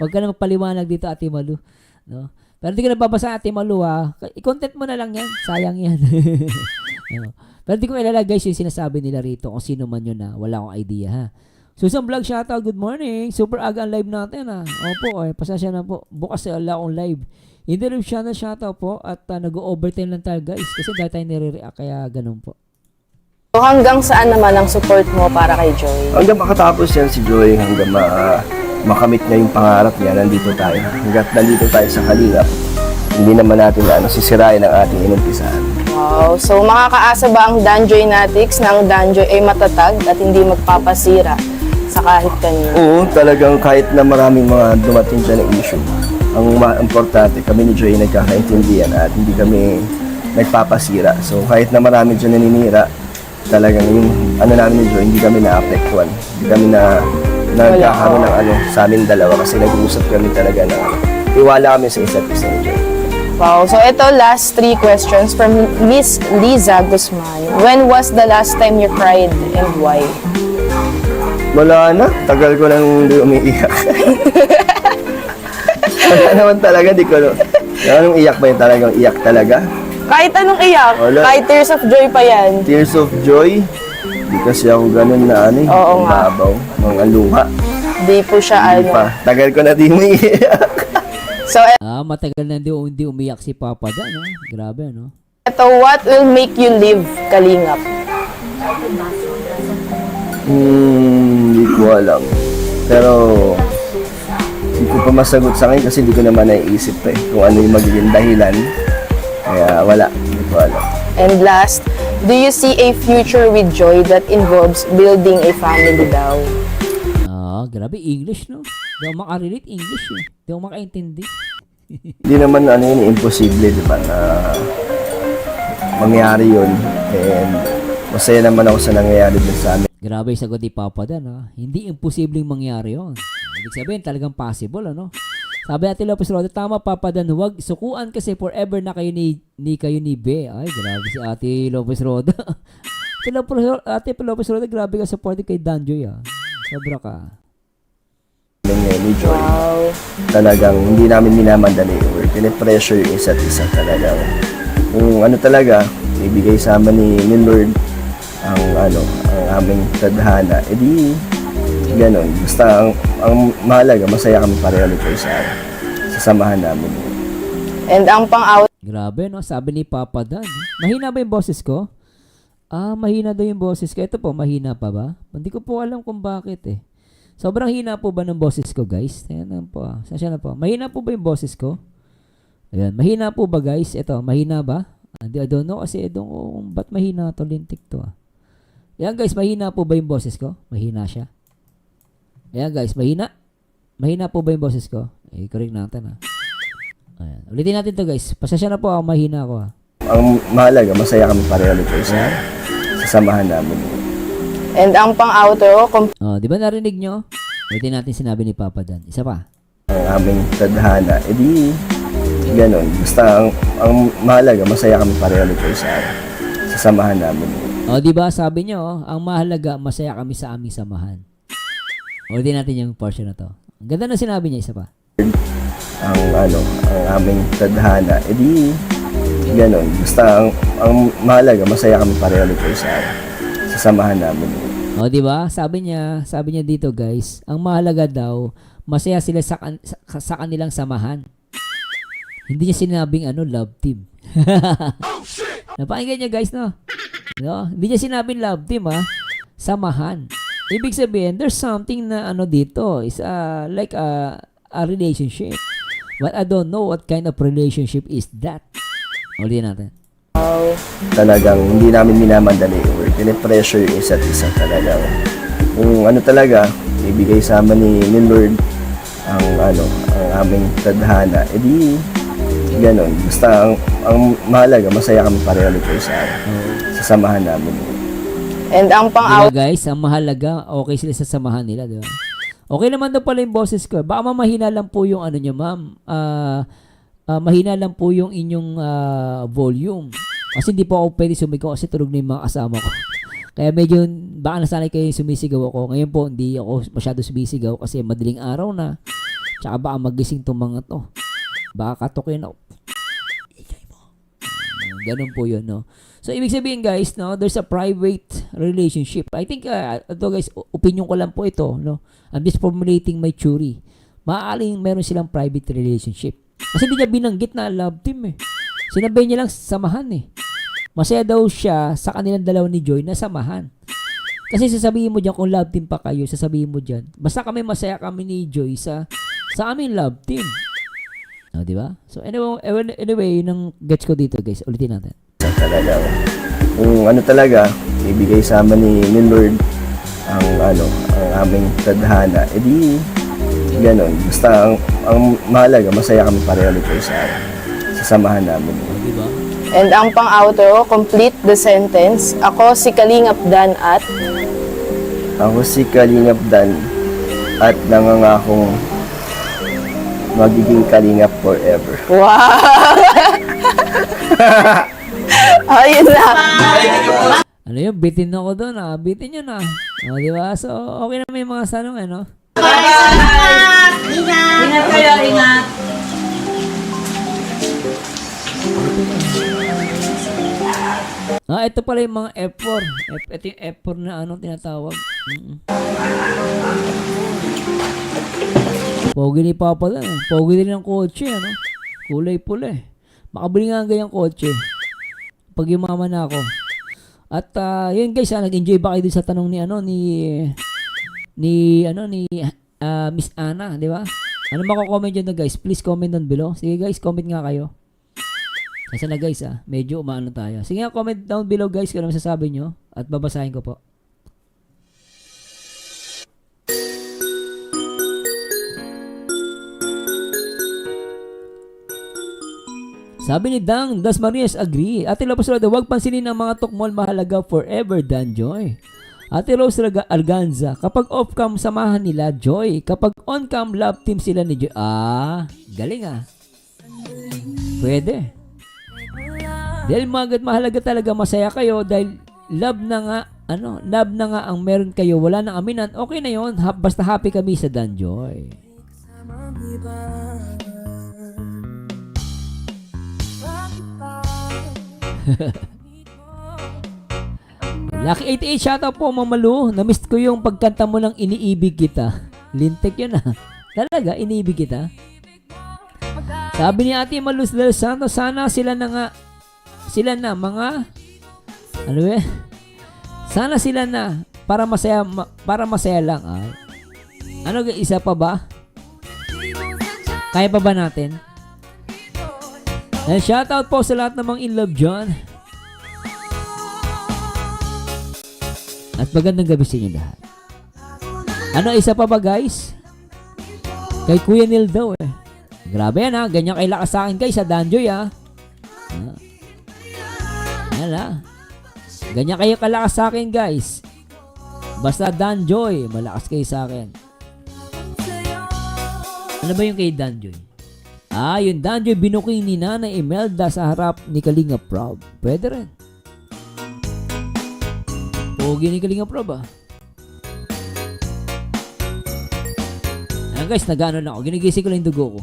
Wag ka na magpaliwanag dito, Ate Malu. No? Pero di ka nababasa, Ate Malu, ha? I-content mo na lang yan. Sayang yan. No? Pero di ko ilalagay yung sinasabi nila rito kung sino man yun, ha? Wala akong idea, ha? Susan Vlog, shoutout, good morning. Super aga ang live natin, ha? Opo, pasasya na po. Bukas wala akong live. Hindi rin siya na shoutout po at nag-overtime lang tayo guys kasi dahil tayo nire-react kaya ganun po. so hanggang saan naman ang support mo para kay Joy? Hanggang makatapos yan si Joy, hanggang makamit niya yung pangarap niya, nandito tayo. Hanggang nandito tayo sa Kalingap, hindi naman natin sisirain ang ating inumpisahan. Wow. So makakaasa ba ang Danjoy Natics na ang Danjoy ay matatag at hindi magpapasira sa kahit kanino? Oo, talagang kahit na maraming mga dumating dyan na issue, ang importante, kami ni Joy nagkakaintindihan at hindi kami nagpapasira. So kahit na marami dyan naninira, talagang yung ano namin ni Joy, hindi kami na-apektuhan. Hindi kami nagkakaroon ng ano sa amin dalawa kasi nag-uusap kami talaga ng ano. Iwala kami sa isa't isa ni Joy. Wow. So ito, last 3 questions from Miss Liza Guzman. When was the last time you cried and why? Wala na, tagal ko nang hindi umiiyak. Wala naman talaga, di ko anong iyak ba yun, talagang iyak talaga? Kahit anong iyak, Wala. kahit tears of joy pa yan. Tears of joy, di kasi ako ganun na ano, Oo nga. babaw, mga luha. Di po siya Hindi ano. pa, tagal ko na di umiiyak. So Matagal na hindi umiyak si Papa Dan, no? Grabe, no? ito, what will make you live, Kalingap? Hindi ko alam. Pero, hindi ko pa masagot sa akin kasi hindi ko naman naiisip eh kung ano yung magiging dahilan. Kaya wala, hindi ko alam. And last, do you see a future with Joy that involves building a family daw? Grabe, English, no? Di ako makarelate English, eh. Di ako makaintindi. Hindi naman ano yun, imposible, di ba, na mangyari yun. And masaya naman ako sa nangyayari din sa amin. Grabe yung sagot ni Papa Dan, ha? Hindi imposibleng mangyari yun. Ibig sabihin, talagang possible, ano? Sabi natin Lopez Roda, tama Papa Dan, huwag sukuan kasi forever na kayo ni Be. Ay, grabe si Ate Lopez Roda. Ate Lopez Roda, grabe ka supportive kay Danjoy, ha? Sobra ka. Ni Joy. Wow. Talagang hindi namin minamadali. We're pinipressure yung isa't isa talagang. Kung ano talaga, ibigay sa amin ni Lord ang aming tadhana. E di, ganun. Basta ang mahalaga, masaya kami pareho nito sa samahan namin. And ang pang-out, Grabe, no? Sabi ni Papa Dan. Mahina ba yung boses ko? Mahina daw yung boses ko. Ito po, mahina pa ba? Hindi ko po alam kung bakit, eh. Sobrang hina po ba ng boses ko, guys? Ayan na po. Sasya na po. Mahina po ba yung boses ko? Ayan. Mahina po ba, guys? Ito, mahina ba? I don't know kasi I don't know kung ba't mahina to, lintik to. Ayan, guys. Mahina po ba yung boses ko? Mahina siya. Ayan, guys. Mahina. Mahina po ba yung boses ko? Correct natin, ha. Ayan. Ulitin natin to, guys. Pasasya na po ako. Mahina ako, ha. Ang mahalaga, masaya kami pareho nito sa samahan namin. and ang pang-outro, Di ba narinig nyo? Ulitin natin sinabi ni Papa Dan. Isa pa. Ang aming tadhana. E di, ganun. Basta ang mahalaga, masaya kami pareho nito sa samahan namin. Di ba sabi nyo, ang mahalaga, masaya kami sa aming samahan. Ulitin natin yung portion na to. Ang ganda na sinabi niya, isa pa. Ang aming tadhana. E di, ganun. Basta ang mahalaga, masaya kami pareho nito sa samahan namin. Di ba? Sabi niya dito, guys, ang mahalaga daw, masaya sila sa kanilang samahan. Hindi niya sinabing love team. Napakinggan niya, guys, no? Hindi niya sinabing love team, ha? Samahan. Ibig sabihin, there's something na dito. Is like a relationship. But I don't know what kind of relationship is that. Ulitin natin. Talagang hindi namin minamadali. We're pinipressure yung isa't isa talagang. Kung ano talaga, ibigay sa amin ni Lord ang aming tadhana. E di, ganun. Basta ang mahalaga, masaya kami pareho nito sa samahan namin. and ang pang-outro, Guys, ang mahalaga, okay sila sa samahan nila, di ba? Okay naman daw pala yung boses ko. Baka mahina lang po yung nyo, ma'am. Mahina lang po yung inyong volume. Kasi hindi po ako pwede sumigaw kasi tulog na yung mga kasama ko. Kaya medyo, baka nasanay kayo sumisigaw ako. Ngayon po, hindi ako masyado sumisigaw kasi madaling araw na. Tsaka baka magising tong mga to. Baka katukin ako. Ingay mo. Ganun po yun, no? So, ibig sabihin, guys, no, there's a private relationship. I think, ito guys, opinion ko lang po ito, no? I'm just formulating my theory. Maaaring meron silang private relationship. Kasi hindi niya binanggit na love team, eh. Sinabi niya lang samahan, eh. Masaya daw siya sa kanilang dalawa ni Joy na samahan. Kasi sasabihin mo dyan, kung love team pa kayo, sasabihin mo dyan, basta kami masaya kami ni Joy sa aming love team. Di ba? So anyway, yun ang gets ko dito, guys. Ulitin natin. Talagang, kung ano talaga, ibigay sa amin ni Lord ang aming tadhana. E di, ganun. Basta ang mahalaga, masaya kami pareho nito sa samahan namin. Di ba? And ang pang-outro, complete the sentence. Ako si Kalingap Dan at... Ako si Kalingap Dan at nangangakong magiging Kalingap forever. Wow! Ayun lang. Ano yun? Bitin ako doon ah. Bitin yun ah. O, di ba? So, okay na may mga sanong eh, no? Ingat kayo, ingat. Ah, ito pala yung mga F4. Ito yung F4 na anong tinatawag. Pogi ni Papa lang. Pogi din ng kotse, ano? Kulay pula eh. Makabili nga ang ganyang kotse. Pag yumaman na ako. At yun guys, nag-enjoy ba kayo dun sa tanong ni Miss Ana, di ba? Ano mako-comment dyan na guys? Please comment down below. Sige guys, comment nga kayo. Kasi na guys medyo umaano tayo. Sige nga, comment down below guys kung ano masasabi nyo. At babasahin ko po. Sabi ni Dang Dasmariñas agree. Ate Lopez Roda, huwag pansinin ang mga tukmol, mahalaga forever Dan Joy. Ate Rose Arganza, kapag off-cam samahan nila Joy. Kapag on-cam love team sila ni Joy. Ah, galing ah. Pwede. Dahil mahalaga talaga masaya kayo dahil love na nga ang meron kayo. Wala nang aminan. Okay na yon. Basta happy kami sa Dan Joy. Lucky 88, shoutout po Mamalu. Na-miss ko yung pagkanta mo ng Iniibig Kita. Lintek yun ah. Talaga, iniibig kita. Sabi ni Ate Maluz del Santos, sana sila na mga sana sila na para masaya lang ay. Ano isa pa ba? Kaya pa ba natin? And shoutout po sa lahat ng mga in love dyan. At magandang gabi sa inyo lahat. Ano isa pa ba guys? Kay Kuya Neil daw eh. Grabe yan ha. Ganyan kayo lakas sa akin guys sa Danjoy ha. Yan ha. Ganyan kayo kalakas sa akin guys. Basta Danjoy, malakas kayo sa akin. Ano ba yung kay Danjoy? Yung Danjoy binuking ni Nanay Imelda sa harap ni Kalinga Prob. Pwede rin. Pogi ni Kalinga Prob ah. Ayan guys, nag-ano na ako. Ginigising ko lang yung dugo ko.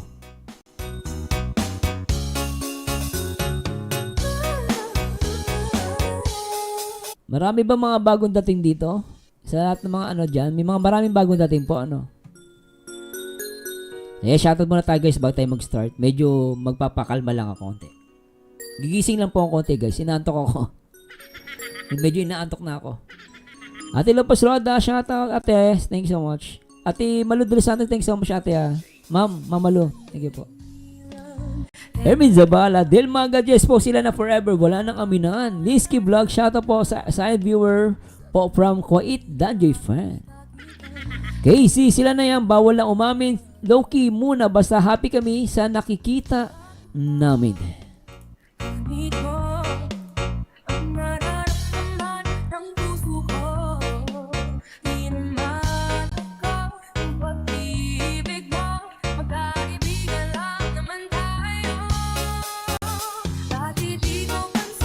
Marami ba mga bagong dating dito? Sa lahat ng mga ano dyan, may mga maraming bagong dating po ano. Shoutout muna tayo guys bago tayo mag-start. Medyo magpapakalma lang ako konti. Gigising lang po ako konti guys. Inaantok ako. Medyo inaantok na ako. Ate Lopez Roda, shoutout ate. Thank you so much. Ate Malu del Santos, thank you so much ate ah. Mamalu, thank you po. Ermin Zabala, Del Maga, Jess po sila na forever. Wala nang aminan. Linsky Vlog, shoutout po sa side viewer po from Kuwait, Danjoy fan. Casey, sila na yan. Bawal lang umamin. Low-key muna. Basta happy kami sa nakikita namin.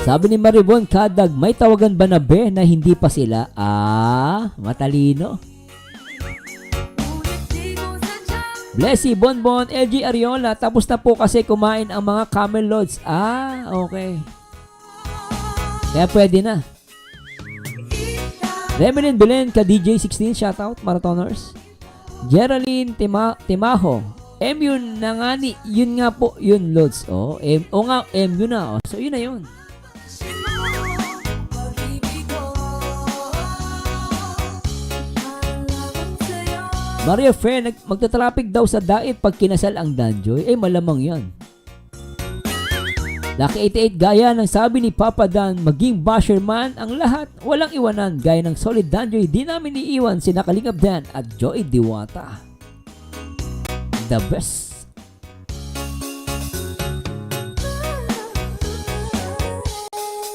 Sabi ni Maribon Kadag, may tawagan ba na be na hindi pa sila? Matalino. Blessy, Bonbon, LG Ariola, tapos na po kasi kumain ang mga camel loads. Okay. Kaya pwede na. Remelin Belen, ka DJ 16, shoutout, Marathoners. Geraldine Timaho, MU na nga ni, yun nga po, yun loads. MU na. So yun na yun. Maria Fair, magta-traffic daw sa dait pag kinasal ang Danjoy. Malamang yan. Lucky 88, gaya ng sabi ni Papa Dan, maging basher man ang lahat, walang iwanan. Gaya ng solid Danjoy, di namin iiwan si Kalingap Dan at Joy Diwata. The best.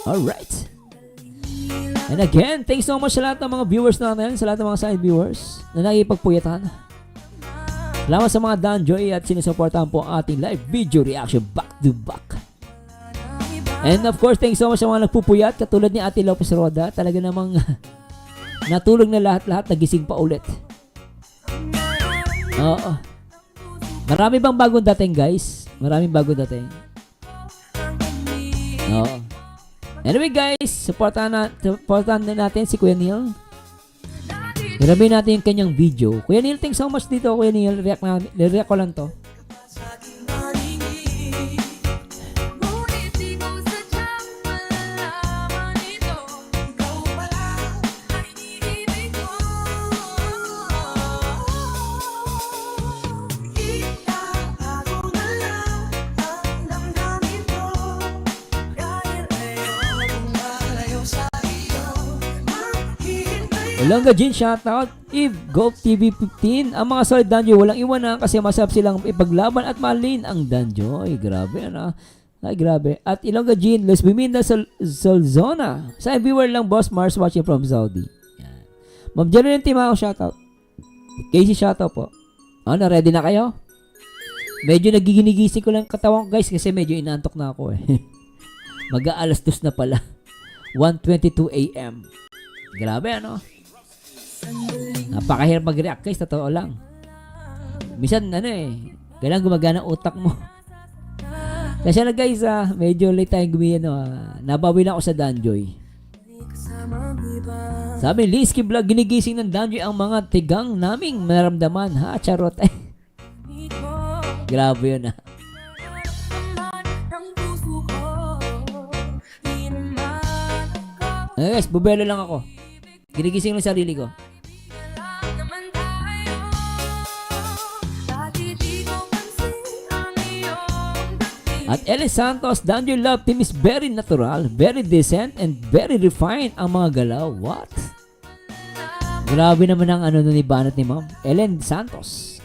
Alright. And again, thanks so much sa lahat ng mga viewers natin, sa lahat ng mga side viewers na nakipagpuyatan. Salamat sa mga Danjoy at sinusuportahan po ang ating live video reaction back to back. And of course, thanks so much sa mga nagpupuyat katulad ni Ate Lopez Roda. Talaga namang natulog na lahat-lahat, nagising pa ulit. Oo. Marami bang bagong dating, guys? Maraming bagong dating. Oo. Anyway guys, supportahan na natin si Kuya Neil. Grabe natin yung kanyang video. Kuya Neil, thanks so much dito. Kuya Neil, react ko lang to. Olonga Jin, shoutout. Eve, Golf TV 15. Ang mga solid Danjoy, walang iwanan kasi masarap silang ipaglaban at malin ang Danjoy. Grabe, ano? Ay, grabe. At Ilongga Jin, Luis Biminda Solzona. Sa viewer lang, Boss Mars watching from Saudi. Yan. Ma'am Jerilyn Timao, shoutout. Casey, shoutout po. Ano, ready na kayo? Medyo nagiginigising ko lang katawan ko, guys, kasi medyo inaantok na ako eh. Mag-aalas 2 na pala. 1:22 a.m. Grabe, ano? Napakahirap mag-react, guys, totoo lang. Minsan, ano eh, kailangan gumagana ang utak mo. Kasi na, guys, medyo late tayong nabawi lang ako sa Danjoy. Sabi, Liski Vlog, ginigising ng Danjoy ang mga tigang naming maramdaman, ha? Charot, eh. Grabe yun, ha? Guys, bubelo lang ako. Ginigising lang sarili ko. At Ellie Santos, Danjoy Love Team is very natural, very decent, and very refined ang mga galaw. What? Grabe naman ang ano ni Banat ni Ma'am Ellen Santos.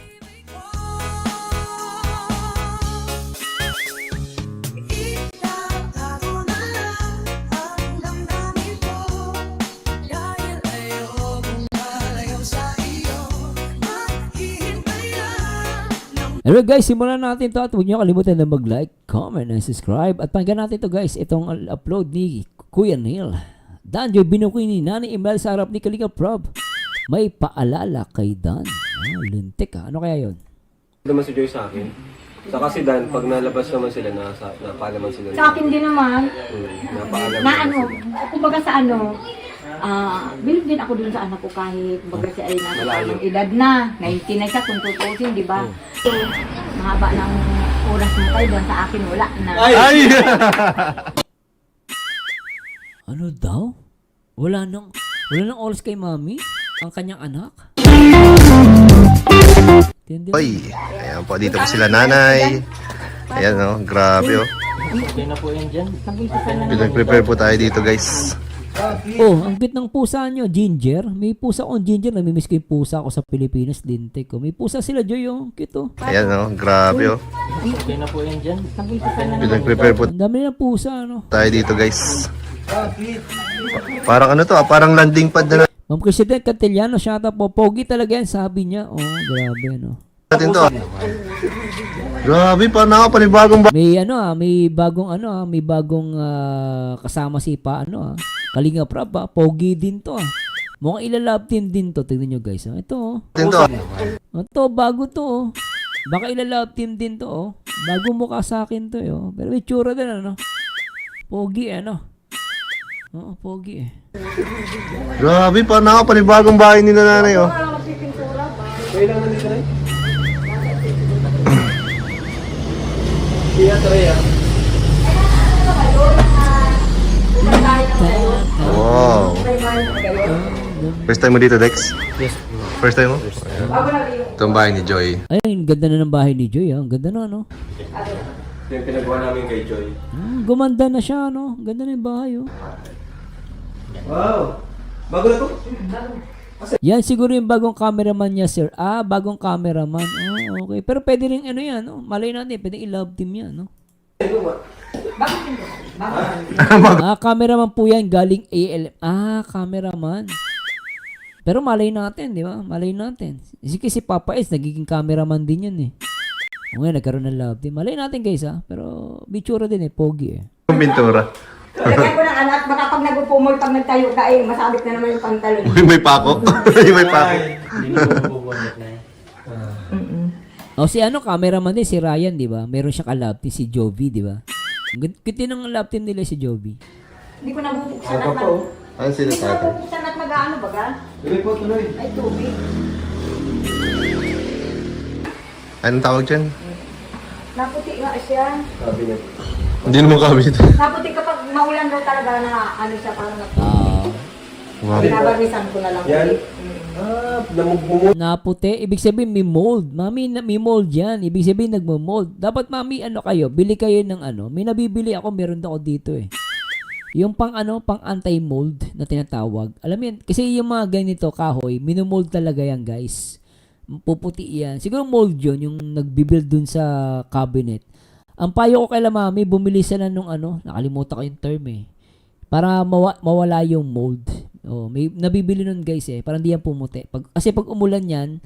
Anyway guys, simulan natin to at huwag nyo kalimutan na mag-like, comment, and subscribe. At pakinggan natin to guys, itong upload ni Kuya Neil. Danjoy, binukoy ni Nani Emel sa harap ni Kalinga Prob. May paalala kay Dan. Lintik ha. Ano kaya yun? Naman si Joy sa akin. Sa kasi Dan, pag nalabas naman sila, napalaman sila. Sa akin din naman, Napaalam na ano, kumbaga sa ano, bilib din ako dun sa anak ko kahit kumbaga siya ay nasa tamang edad na, 19 na siya kung tutusin, di ba? So, mahaba ng oras mo kayo doon, sa akin wala na. Ano daw? Wala nang oras kay mami? Ang kanyang anak? Tindi. Oy, ayan po, dito po sila nanay. Ayan o, grabe o. Pinag-prepare po tayo dito guys. Oh, ang cute ng pusa nyo, Ginger. May pusa akong Ginger. Namimiss ko yung pusa ko sa Pilipinas, Lintik ko. May pusa sila, Joy, yung cute oh. Ayan o, grabe o. Pinag-prepare po Ang dami ng pusa, ano. tayo dito guys. Parang ano to, parang landing pad na Ma'am President Cantillano, shout out po. Pogi talaga yan, sabi niya. Oh, grabe, no. natin to. Grabe, parang nakapanibagong May bagong kasama si Kalinga Prab, Pogi din to, Mukhang ilalove team din to. Tignan nyo guys, Ito, natin to. Ito, bago to, Baka ilalove team din to, Bagong mukha sa akin to, Pero may tsura din, ano. Pogi, Oo, Pogi, Grabe, parang nakapanibagong bahay nila nanay o. Kailan nandito na Kaya taray Wow. First time mo dito, Dex? Yes. First time mo? Ito ang bahay ni Joy. Ayun, ganda na ng bahay ni Joy, Ang ganda na, no. Yung pinagawa namin kay Joy. Gumanda na siya, no. Ganda na yung bahay, Wow! Bago na to? Yan siguro yung bagong cameraman niya, sir. Bagong cameraman. Oh, okay. Pero pwede rin yan, no? Malay natin, pwede i-love team yan, no? Cameraman po yan, galing ALM. Cameraman. Pero malay natin, di ba? Malay natin. Si Papa S, nagiging cameraman din yun eh. O ngayon, nagkaroon ng love team. Malay natin guys ha. Pero bitsura din eh, pogi eh. Yung pintura. Lagyan ko ng anak, baka pag nagpupumoy, pag nagtayo ka eh, masabit na naman yung pantalon. Uy, may pako. May pako. Si cameraman din, si Ryan, di ba? Meron siya ka-love team, si Jovi, di ba? Ang ganda ng love team nila si Jovi. Hindi ko nabubuksan at Ano sila Hindi ko nabubuksan at mag-ano baga? Tuloy po, tuloy. Ay, tubig. Anong tawag dyan? Naputi nga siya. Sabi niya. Hindi naman kabit. Naputi kapag maulan daw talaga na ano siya, parang Wow. binabarnisan ko na lang. Yan. ulit. Namugmumot. Naputi, ibig sabihin may mold. Mami, may mold yan. Ibig sabihin nagmo-mold. Dapat mami, bili kayo ng may nabibili ako, meron ako dito eh. Yung pang anti-mold na tinatawag. Alam mo yan, kasi yung mga ganito kahoy, minomold talaga yan guys. Puputi yan. Siguro mold yun, yung nagbibuild dun sa cabinet. Ang payo ko kay mami, bumili sila nung nakalimutan ko yung term eh. Para mawala yung mold. May nabibili nun guys eh, para hindi yan pumuti. Kasi pag umulan yan,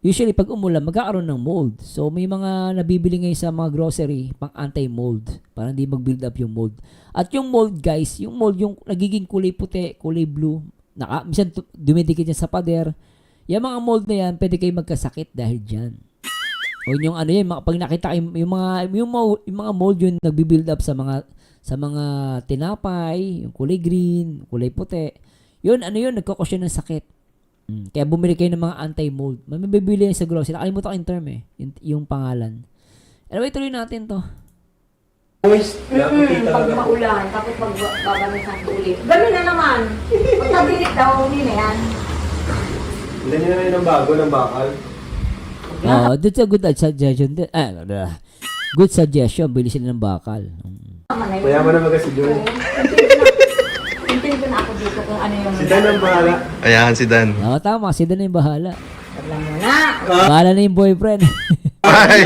usually pag umulan, magkakaroon ng mold. So may mga nabibili ngayon sa mga grocery, pang anti-mold, para hindi mag-build up yung mold. At yung mold guys, yung nagiging kulay puti, kulay blue, minsan dumidikit yan sa pader. Yung mga mold na yan, pwede kayo magkasakit dahil dyan. O yung pag nakita kayo, yung mga mold yun nagbi-build up sa mga tinapay, yung kulay green, kulay puti. Yun, nagkakosyon ng sakit. Kaya bumili kayo ng mga anti-mold. May mabibili yan sa grocery. Nakalimutan ko yung term eh. Yung pangalan. Anyway, tuloy natin to. Moist. Naputi Pag talaga. maulan, tapos pag babarnisan ko ulit. Ganun na naman. Pag nabilit daw, hindi na yan. Hindi nyo na rin ng bago ng bakal. That's a good suggestion. Good suggestion. Bili sila ng bakal. Mayaman naman kasi Joy. Intindi ko na ako dito kung ano yung... Si Dan ang bahala. Ayan si Dan. Tama. Si Dan na yung bahala. Alam mo na. Bahala na yung boyfriend. Ay!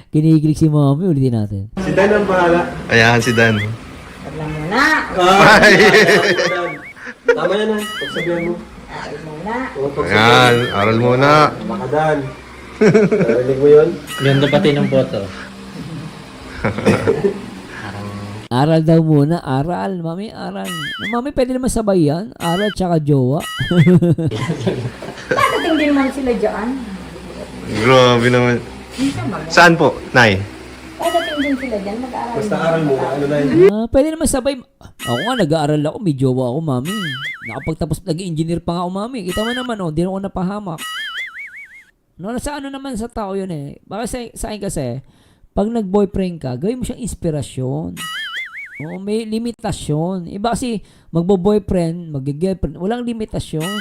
Kinikilig si mommy. Ulitin natin. Si Dan ang bahala. Ayan si Dan. Alam mo na. Ay! Tama yan ha. Pagsabihan mo. Alam mo na. Ayan, aral muna. Baka Dan. Narinig mo yun? Ganda pati ng photo. Aral daw muna. Aral. Mami, aral. Mami, pwede naman sabay yan. Aral tsaka jowa. Dadating din man sila dyan. Grabe naman. Minsan ba? Saan po, Nay? Dadating din sila dyan. Mag-aaral. Basta aral mo. Ano na yun? Pwede naman sabay. Ako nga, nag-aaral ako. May jowa ako, mami. Nakapagtapos, nag-engineer pa nga ako, mami. Kita mo naman, di na ako napahamak. Sa naman sa tao yun eh. Baka sa akin kasi, pag nag-boyfriend ka, gawin mo siyang inspirasyon. May limitasyon. Iba kasi, magbo-boyfriend, mag-girlfriend, walang limitasyon.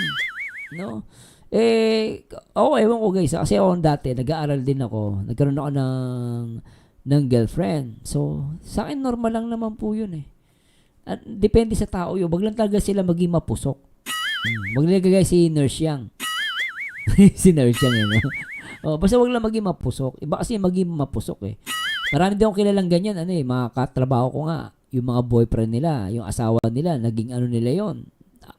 No? Ewan ko guys. Kasi ako dati, nag-aaral din ako. Nagkaroon ako ng girlfriend. So, sa akin, normal lang naman po yun eh. At depende sa tao yun. Wag lang talaga sila maging mapusok. Wag lang kagaya si Nurse Yang. Si Nurse Yang eh. No? Basta wag lang maging mapusok. Iba kasi maging mapusok eh. Marami din akong kilalang ganyan. Mga katrabaho ko nga. Yung mga boyfriend nila, yung asawa nila, naging nila yon.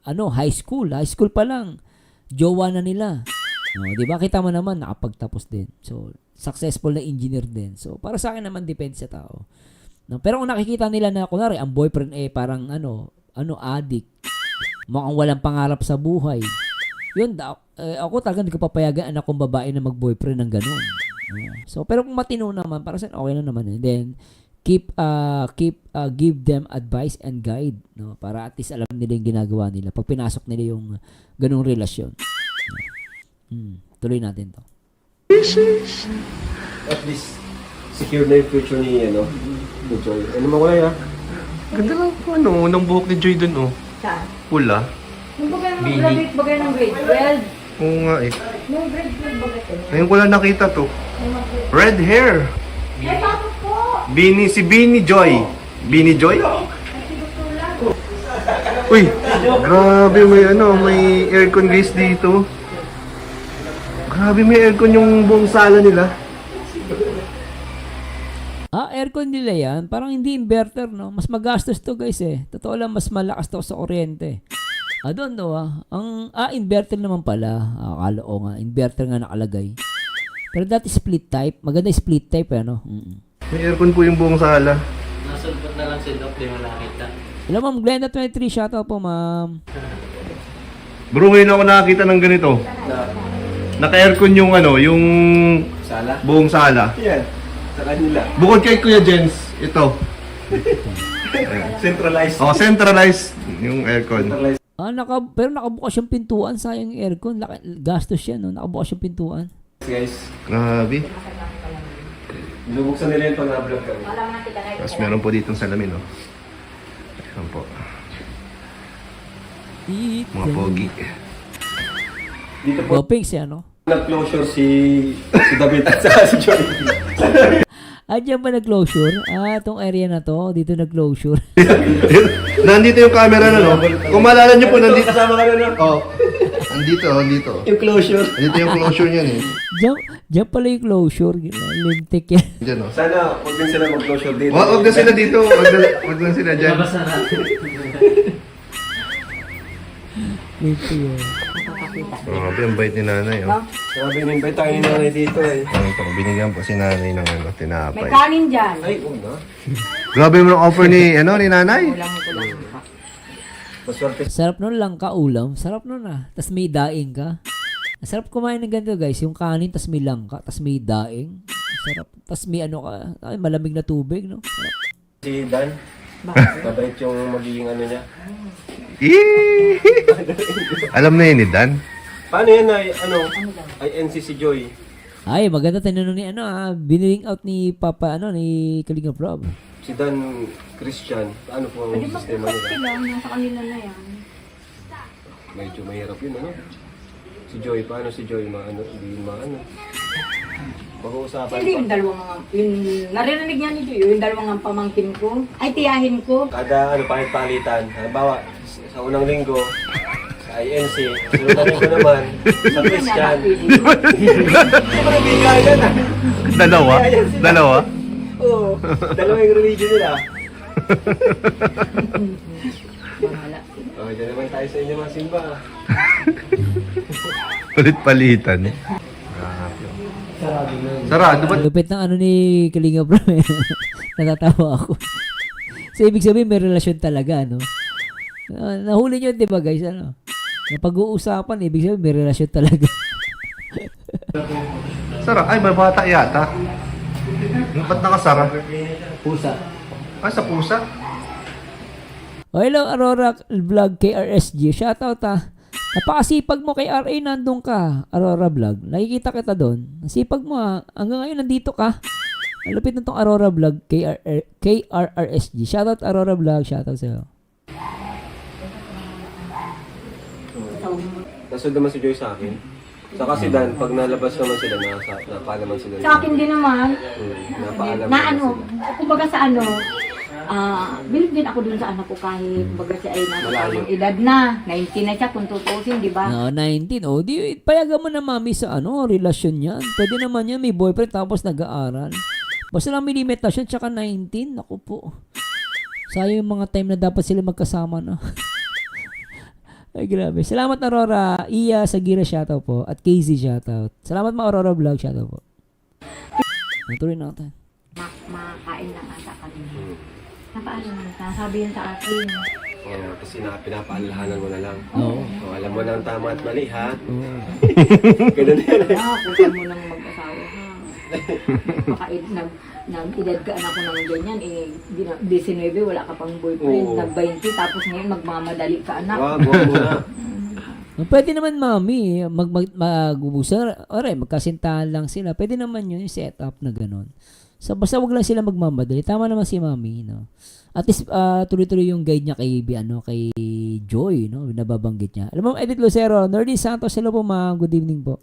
High school pa lang. Jowa na nila. Di ba? Kita mo naman, nakapagtapos din. So, successful na engineer din. So, para sa akin naman, depende sa tao. No? Pero kung nakikita nila na, kunwari, ang boyfriend parang, addict. Mukhang walang pangarap sa buhay. Yun, ako talaga hindi ko papayagan anak kong babae na mag-boyfriend ng ganun. So, pero kung matino naman, para sa okay na naman. Then, give them advice and guide, no, para at least alam nila yung ginagawa nila pag pinasok nila yung ganung relasyon. Tuloy natin to. At least, secure na yung future ni Joy. Ano makulay ha? Ganda lang po, ng buhok ni Joy dun, oh. Saan? Pula. Nung graduate ba kayo ng grade 12? Oo nga eh. Nung grade 12 ba kayo? Ngayon ko lang nakita to. Red hair. Bakit po? Si Bini Joy. Bini Joy? Uy, grabe may aircon guys dito. Grabe may aircon yung buong sala nila. Aircon nila yan. Parang hindi inverter, no? Mas magastos to, guys, eh. Totoo lang, mas malakas to sa kuryente. I don't know, inverter naman pala. Akala ko nga, inverter nga nakalagay. Pero dati split type. Maganda yung split type, ano? May aircon po yung buong sala. Nasulpot na lang si Doc, di mo nakita. Hello, Ma'am Glenda 23. Shoutout po, Ma'am. Bro, ngayon ako nakakita ng ganito. Naka-aircon yung yung Sala? buong sala. Yan. Sa kanila. Bukod kay Kuya Jens, ito. Centralized. Oh, centralized yung aircon. Pero nakabukas yung pintuan. Sayang yung aircon. Gastos yan, no? Nakabukas yung pintuan. Guys, Grabe. lubuksan nila yung pag na-vlog kami. Tapos meron po ditong salamin, oh. Ayan po. Mga pogi. Dito po, Pinks yan, no? nag-closure si David at saka si Joy. Diyan ba nag-closure? Itong area na to, dito nag-closure. Nandito yung camera na, no? Kung maalala nyo po, nandito. Kasama ka na, no? Oh. Andito. Yung closure. Andito yung closure niyan, eh. Diyan pala yung closure. Lintik yan. Diyan, oh. Sana, huwag din sila mag-closure dito. Wag na sila dito. Wag lang sila dyan. Labas na natin. Lintik yan. Grabe, ang bait ni nanay, oh. Sabi, in-invite tayo ni nanay dito eh. Ito, binigyan po si nanay ng May tinapay. kanin dyan. Ay, una. Grabe mo ng offer ni nanay. Kulang. Maswerte Sarap nun lang ka ulam. Sarap nun Tas may daing ka. Sarap kumain ng ganito, guys. Yung kanin, tas may langka, tas may daing. Sarap. Tas may malamig na tubig, no? Sarap. si Dan. Mabait yung magiging ano niya. Eee! Alam na yun ni Dan. Paano yan ay, ay NC si Joy? Ay, maganda tinanong ni biniling out ni Papa, ni Kalinga Prob. Si Dan Christian, ano po ang sistema nila? Sila, nasa kanila na yan. Medyo mahirap yun, ano? Si Joy, paano si Joy? Hindi maano. Pag-uusapan Hindi pa. yung dalawang yung naririnig niya ni Joy, yung dalawang pamangkin ko, ay tiyahin ko. Kada palit-palitan. Halimbawa, sa unang linggo, sa INC, sa unang linggo naman, sa Christian. Hindi ko nabigay yan ah. Dalawa? Oo, dalawa yung religion nila. Bahala. Okay, dyan naman tayo sa inyo mga simba. Palit-palitan. Sarado ba? Lupit ng ni Kalinga Prob. Natatawa ako. So, ibig sabihin, may relasyon talaga, no? Nahuli nyo, di ba, guys? Napag-uusapan, ibig sabihin, may relasyon talaga. Sara. Ay, may bata yata. Ba't nakasara? Pusa. Ah, sa pusa? Hello, Aurora Vlog KRSG. Shoutout Napakasipag mo kay RA, nandun ka. Aurora Vlog. Nakikita kita doon. Nasipag mo hanggang ngayon nandito ka. Malupit na tong Aurora Vlog KRRSG. Shoutout Aurora Vlog. Shoutout sa'yo. Nasunod naman si Joy sa akin. Saka si Dan, pag nalabas naman sila, napalaman sila. Sa akin din naman, Napaalam na naman sila. kumbaga sa bilib din ako dun sa anak ko kahit kumbaga siya ay nasa Malayo. tamang edad na. 19 na siya kung tutusin, di ba? No, 19. Di payagan mo na mami sa relasyon niyan. Pwede naman yan, may boyfriend tapos nag-aaral. Basta lang may limitasyon, tsaka 19. Naku po. Sayang yung mga time na dapat sila magkasama na. Ay, grabe. Salamat, Aurora. Iya Sagira, shoutout po. At Casey, shoutout. Salamat, mga Aurora Vlog, shoutout po. Natuloy natin. Makain lang ata kami. Napaalam mo, sabi yan sa akin. Kasi pinapaalalahanan mo na lang. Oo. Alam mo na ang tama at mali, ha? Oo. Ganun yan. Punta mo nang mag-asawa ha. Baka nag-edad ka anak ko ng ganyan, 19 wala ka pang boyfriend, Oo. nag-20 tapos ngayon magmamadali ka anak. Wag mo na. Pwede naman, mami, magkasintahan lang sila. Pwede naman yun, yung setup na gano'n. So, basta wag lang sila magmamadali. Tama naman si mami, no? At least, tuloy-tuloy yung guide niya kay Joy, no? Nababanggit niya. Alam mo, Edith Lucero, Nerdy Santos, hello po, ma'am. Good evening po.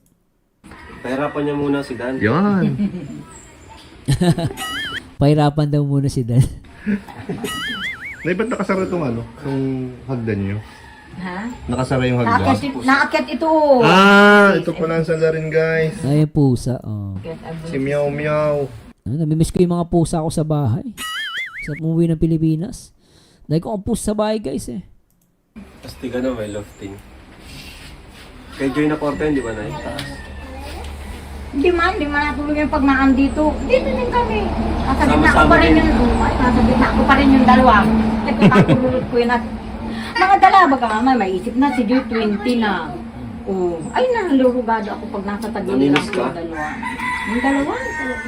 Pahirapan niya muna si Dan. Yan. Pahirapan daw muna si Dan. Nay, ba't nakasara itong itong hagdan nyo? Ha? Nakasara yung hagdan? Naakyat ito. Ito pala ang salarin, guys. Ay, pusa, oh. Si Meow Meow. Namimiss ko yung mga pusa ko sa bahay. Sa umuwi ng Pilipinas. Dahil ko ang pusa sa bahay guys eh. Pasti ka na, may lofting. Kay Joy na Corte, di ba na taas? Hindi man natulog yung pag naandito. Dito din kami. Nasa gitna ko Sama-sama pa rin din. yung nasa gitna ko pa rin yung dalawa. Nagkakakululot ko yun at mga dalawa ka mama, may isip na si Joy 20 na. Oh, ay nalulugado ako pag nasa tagiliran Namimiss ko ka? yung dalawa. Yung dalawa, talaga.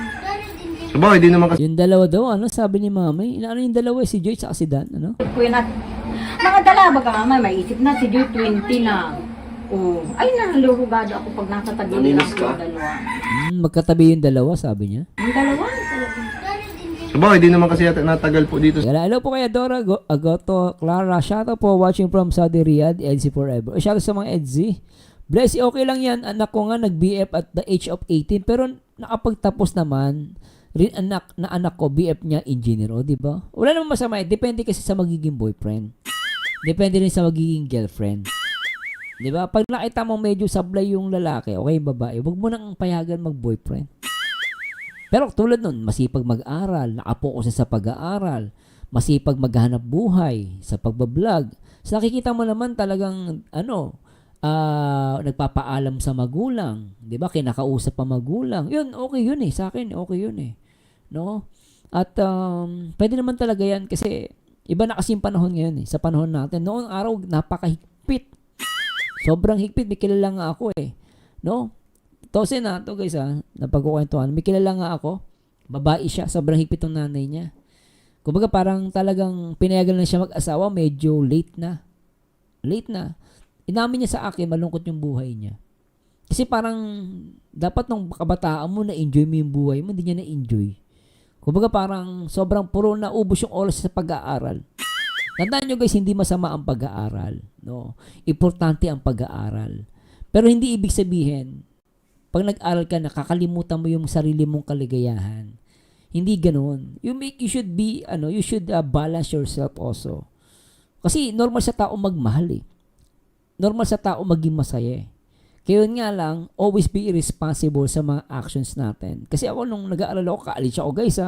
Sabagay, di naman kasi Yung dalawa daw, ano sabi ni mami? Ano yung dalawa? Si Joy at si Dan, ano? Ko yun at mga dalawa ka mama, may isip na si Joy 20 na. Oh, ay nalulugado ako pag nasa tagiliran Namimiss ko ka? yung dalawa. Magkatabi yung dalawa, sabi niya. Yung dalawa, talaga. sabagay, di naman kasi yata natagal po dito. Hello po kaya Dora, Agoto, Clara. Shoutout po watching from Saudi Riyadh, Edzy forever. Shoutout sa mga Edzy. Bless, okay lang yan. Anak ko nga nag-BF at the age of 18 pero nakapagtapos naman rin anak ko, BF niya engineer, o, di ba? Wala namang masama eh. Depende kasi sa magiging boyfriend. Depende rin sa magiging girlfriend. Di ba? Pag nakita mo medyo sablay yung lalaki, okay, babae, wag mo nang payagan mag-boyfriend. Pero tulad nun, masipag mag-aral, nakapokus sa pag-aaral, masipag maghanap buhay sa pagbablog. So nakikita mo naman talagang nagpapaalam sa magulang, 'di ba? Kinakausap pa magulang. 'Yun, okay 'yun eh. Sa akin, okay 'yun eh. No? At pwede naman talaga 'yan kasi iba na kasi yung panahon ngayon eh. Sa panahon natin, noong araw napakahigpit. Sobrang higpit, may kilala nga ako eh. No? Tose na to guys napagkukwentuhan. May kilala nga ako. Babae siya, sobrang higpit ng nanay niya. Kumbaga parang talagang pinayagan na siya mag-asawa, medyo late na. Late na. Inamin niya sa akin, malungkot yung buhay niya. Kasi parang, dapat nung kabataan mo, na-enjoy mo yung buhay mo, hindi niya na-enjoy. Kumbaga parang, sobrang puro na ubos yung oras sa pag-aaral. Tandaan nyo guys, hindi masama ang pag-aaral. No? Importante ang pag-aaral. Pero hindi ibig sabihin, pag nag-aral ka, nakakalimutan mo yung sarili mong kaligayahan. Hindi ganoon. You should be, you should balance yourself also. Kasi normal sa tao magmahal eh. Normal sa tao maging masaya eh. Kaya yun nga lang, always be responsible sa mga actions natin. Kasi ako nung nag-aaral ako, kaalis ako guys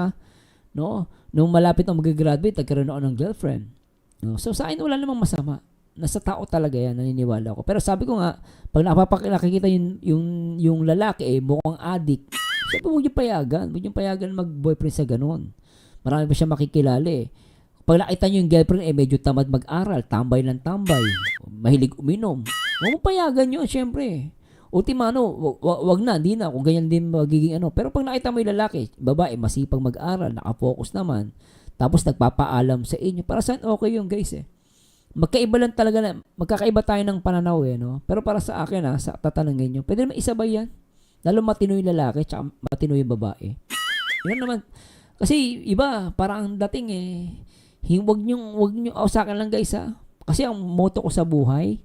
no? Nung malapit na mag-graduate, nagkaroon ako ng girlfriend. No? So sa akin wala namang masama. Nasa tao talaga yan, naniniwala ako. Pero sabi ko nga, pag nakikita yung lalaki mukhang addict, sabi mo yung payagan. Huwag yung payagan mag-boyfriend sa ganun. Marami pa siya makikilala eh. Pag nakita nyo yung girlfriend, medyo tamad mag-aral, tambay ng tambay, mahilig uminom. Huwag mo payagan yun, syempre. Ultimano, wag na, hindi na, kung ganyan din magiging Pero pag nakita mo yung lalaki, babae, masipag mag-aral, nakapokus naman, tapos nagpapaalam sa inyo, para saan okay yung guys eh. Magkaiba lang talaga magkakaiba tayo ng pananaw eh, no? Pero para sa akin sa tatanungin nyo, pwede naman isabay yan. Lalo matino yung lalaki, tsaka matino yung babae. Yun naman, kasi iba, parang ang dating wag nyo, sa akin lang guys kasi ang motto ko sa buhay,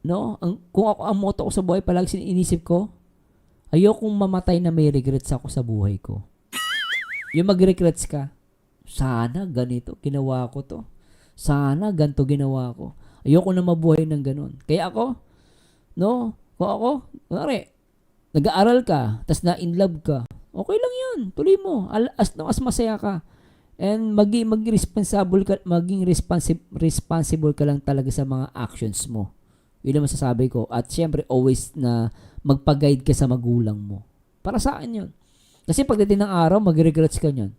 no, kung ako ang motto ko sa buhay, palagi inisip ko, ayokong mamatay na may regrets ako sa buhay ko. Yung mag-regrets ka, sana ganito, ginawa ko to. Sana ganito ginawa ko. Ayoko na mabuhay ng ganun. Kaya ako, no, kung ako, nag-aaral ka, tas na in love ka, okay lang yun, tuloy mo, as masaya ka. And maging responsible ka lang talaga sa mga actions mo. Yun ang masasabi ko. At syempre, always na magpag-guide ka sa magulang mo. Para sa akin yun. Kasi pagdating ng araw, mag-regrets ka yun.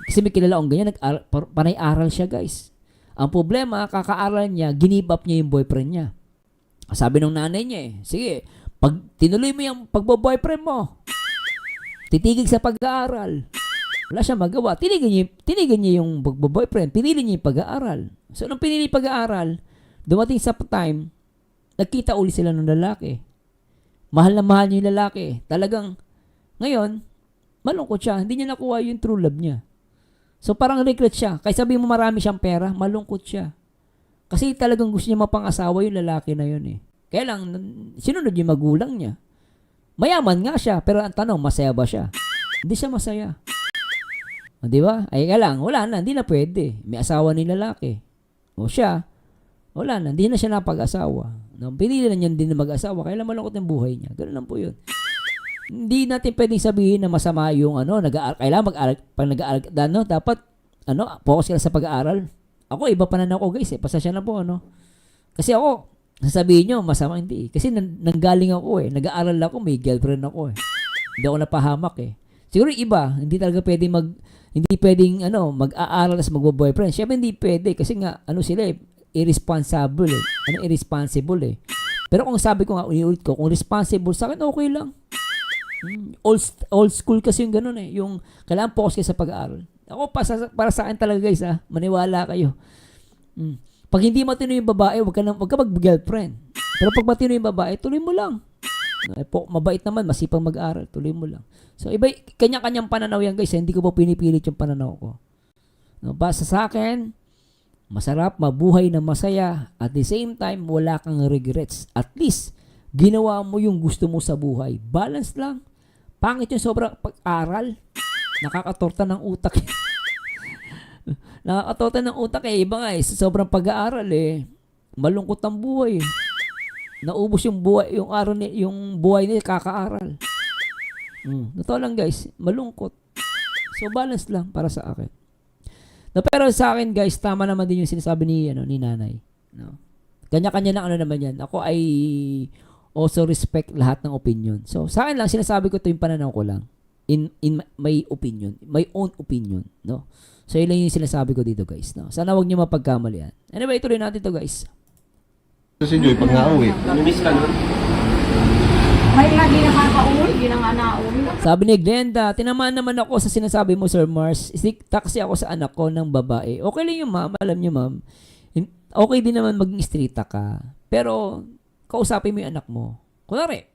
Kasi may kilala akong ganyan, panay-aral siya guys. Ang problema, kakaaral niya, ginib up niya yung boyfriend niya. Sabi ng nanay niya sige, pag tinuloy mo yung pagbo-boyfriend mo, titigil sa pag-aaral. Wala siya magawa. Tinigan niya yung boyfriend. Pinili niya yung pag-aaral. So, nung pinili pag-aaral, dumating sa time, nagkita uli sila ng lalaki. Mahal na mahal niya yung lalaki. Talagang, ngayon, malungkot siya. Hindi niya nakuha yung true love niya. So, parang regret siya. Kaya sabihin mo marami siyang pera, malungkot siya. Kasi talagang gusto niya mapang-asawa yung lalaki na yun eh. Kaya lang, sinunod yung magulang niya. Mayaman nga siya, pero ang tanong, masaya ba siya? Hindi siya masaya. O, di ba? Ay, kaya lang, wala na, hindi na pwede. May asawa ni lalaki. O siya, wala na, hindi na siya napag-asawa. No, pinili na niya din na mag-asawa, kaya lang malungkot ng buhay niya. Ganun lang po yun. Hindi natin pwedeng sabihin na masama yung nag-aaral. Kailangan mag-aaral, pag nag-aaral, dapat, focus ka lang sa pag-aaral. Ako, iba pananaw ko guys pasensya na po, Kasi ako, sasabihin nyo, masama hindi. Kasi nanggaling ako nag-aaral ako, may girlfriend ako Hindi ako napahamak Siguro yung iba, hindi talaga pwedeng mag-aaral as magbo-boyfriend. Siyempre hindi pwede kasi nga, sila irresponsible irresponsible Pero kung sabi ko nga, ulit ko, kung responsible sa akin, okay lang. Old school kasi yung ganun yung kailangan focus kayo sa pag-aaral. Ako, para sa akin talaga guys maniwala kayo. Pag hindi matino yung babae, wag ka mag-girlfriend. Pero pag matino yung babae, tuloy mo lang. Mabait naman, masipang mag-aaral, tuloy mo lang. So iba, kanya-kanyang pananaw yan guys, hindi ko po pinipilit yung pananaw ko. Basta sa akin, masarap mabuhay na masaya, at the same time, wala kang regrets. At least, ginawa mo yung gusto mo sa buhay. Balance lang. Pangit yung sobrang pag-aral. Nakakatorta ng utak. Nakakatorta ng utak Iba nga sa sobrang pag-aaral malungkot ang buhay Naubos yung buhay, yung buhay nila kakaaral. Totoo lang guys, malungkot. So balance lang para sa akin. Pero sa akin guys, tama naman din yung sinasabi ni nanay. Kanya-kanya na naman yan. Ako ay also respect lahat ng opinion. So sa akin lang, sinasabi ko yung pananaw ko lang. In my opinion, my own opinion, So yun lang yung sinasabi ko dito guys, Sana wag niyo mapagkamalian. Anyway, tuloy natin to guys. Si Joy, pag nauwi. Namiss ka nun? May nga di nakaka-uwi, di na nga na-uwi. Sabi ni Glenda, tinamaan naman ako sa sinasabi mo, Sir Mars. Istikta kasi ako sa anak ko ng babae. Okay lang yung ma'am, alam niyo ma'am. Okay din naman maging strita ka. Pero, kausapin mo yung anak mo. Kunwari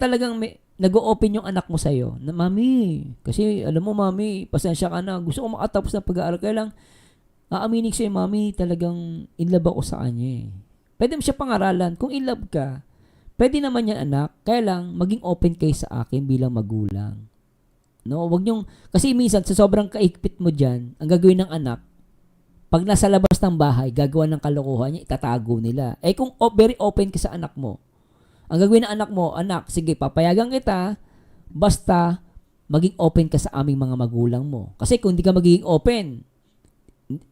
talagang nag-o-open yung anak mo sa'yo. Na, Mami, kasi alam mo mami, pasensya ka na. Gusto ko makatapos ng pag-aaral. Kaya lang, aaminin ko sa'yo, mami, talagang in love ako sa kanya Pwede mo siya pangaralan. Kung in love ka, pwede naman yan anak. Kaya lang, maging open kayo sa akin bilang magulang. Wag niyong, kasi minsan sa sobrang kaikpit mo dyan, ang gagawin ng anak, pag nasa labas ng bahay, gagawa ng kalokohan niya, itatago nila. Kung very open ka sa anak mo, ang gagawin ng anak mo, anak, sige, papayagan kita, basta maging open ka sa aming mga magulang mo. Kasi kung hindi ka magiging open,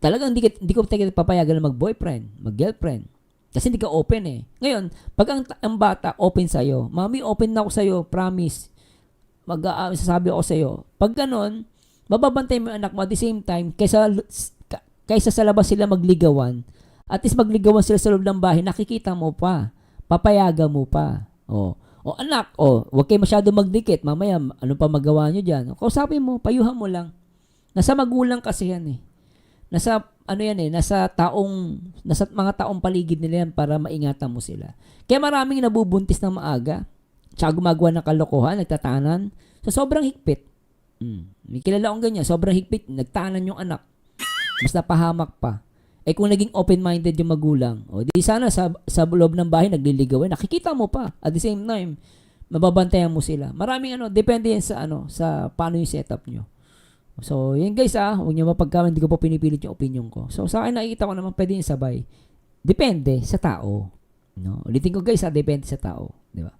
talagang hindi ko papayagan na mag-boyfriend, mag-girlfriend. Kasi hindi ka open Ngayon, pag ang bata open sa'yo, mami, open na ako sa'yo, promise. Sasabi ako sa'yo. Pag ganon, mababantay mo yung anak mo at the same time, kaysa sa labas sila magligawan, at least magligawan sila sa loob ng bahay, nakikita mo pa. Papayagan mo pa. O anak, wag kayo masyado magdikit. Mamaya, ano pa magawa nyo dyan? Kausapin mo, payuhan mo lang. Nasa magulang kasi yan Nasa mga taong paligid nila yan para maingatan mo sila. Kaya maraming nabubuntis ng maaga. Tsaka gumagawa ng kalokohan, nagtatanan. So, sobrang higpit. May kilala akong ganyan, sobrang higpit, nagtanan yung anak. Mas napahamak pa. Kung naging open-minded yung magulang, di sana sa loob ng bahay nagliligaw, nakikita mo pa. At the same time, mababantayan mo sila. Maraming depende yan sa paano yung setup nyo. So, yan guys huwag nyo mapagkaman, hindi ko po pinipilit yung opinion ko. So, sa akin nakikita ko naman pwede yung sabay. Depende sa tao. Ulitin ko guys depende sa tao. Di ba?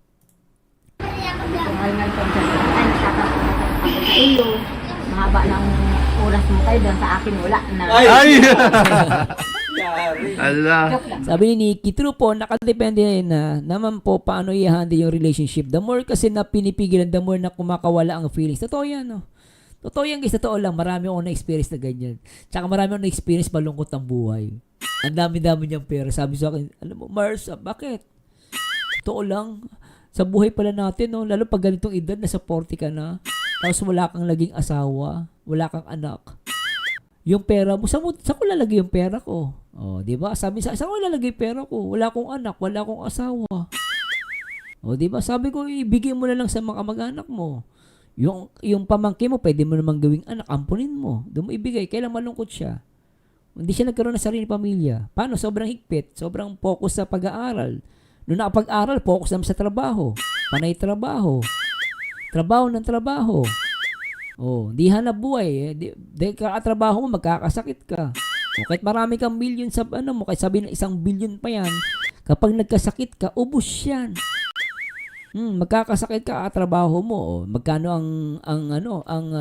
Mahal nga ito sa nakakapagod ako sa iyo. Mahaba ng oras mo kayo doon sa akin, wala na. Ay! Yari. Ala. Sabi ni Nikki, true po, nakadepende na naman po paano i-handle yung relationship. The more kasi na pinipigilan, the more na kumakawala ang feelings. Totoo yan, Totoo yan guys, totoo lang. Marami akong na-experience na ganyan. Tsaka marami akong na-experience malungkot ang buhay. Ang dami-dami niyang pera. Sabi sa akin, alam mo, Mars, bakit? Totoo lang. Sa buhay pala natin, lalo pag ganitong edad, nasa 40 ka na. Tapos wala kang naging asawa. Wala kang anak. Yung pera mo, saan ko lalagay yung pera ko? Di ba? Sabi saan ko lalagay yung pera ko? Wala akong anak, wala akong asawa. Di ba? Sabi ko, ibigay mo na lang sa mga kamag-anak mo. Yung pamangkin mo, pwede mo namang gawing anak, ampunin mo. Doon mo ibigay, kailang malungkot siya. Hindi siya nagkaroon ng sarili pamilya. Paano? Sobrang higpit, sobrang focus sa pag-aaral. Noong nakapag-aral, focus naman sa trabaho. Panay trabaho. Trabaho ng trabaho. Di hanap buhay. Di kakatrabaho mo, magkakasakit ka. Kahit marami kang million sa kahit sabihin ng 1 billion pa yan, kapag nagkasakit ka, ubos yan. Magkakasakit ka trabaho mo, magkano ang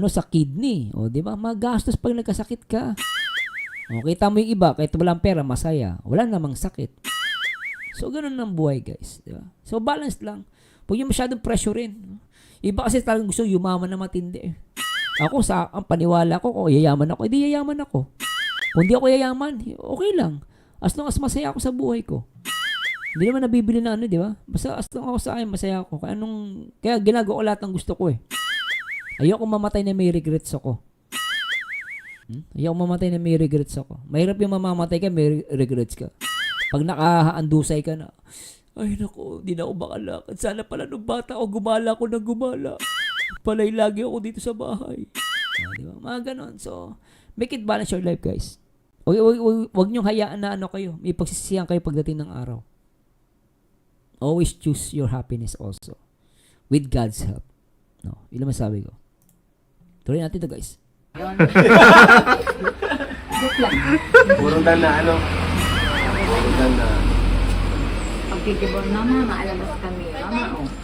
sa kidney, di ba? Magastos pag nagkasakit ka. Kita mo yung iba, kahit walang pera, masaya. Wala namang sakit. So, ganun ang buhay, guys. Di ba? So, balance lang. Huwag yung masyadong pressurein. Iba kasi talagang gusto yumaman na matindi. Ako, ang paniwala ko, kung yayaman ako, hindi yayaman ako. Kung di ako yayaman, okay lang. As long as masaya ako sa buhay ko. Hindi naman nabibili na di ba? Basta as long ako sa akin, masaya ako. Kaya ginagawa ko lahat ng gusto ko Ayoko mamatay na may regrets ako. Ayoko mamatay na may regrets ako. Mahirap yung mamamatay ka, may regrets ka. Pag nakahandusay ka na, ay naku, di na ako makalakad. Sana pala nung bata ako, gumala ako ng gumala. Palay lagi ako dito sa bahay. Diba? Mga ganon. So, make it balance your life, guys. Huwag niyong hayaan na kayo. May pagsisisihan kayo pagdating ng araw. Always choose your happiness also. With God's help. No, yun lang masabi ko. Tuloy natin ito, guys. Joke lang. Puro dan na Puro dan na. Pagkikibor na mama, alabas kami. Mama,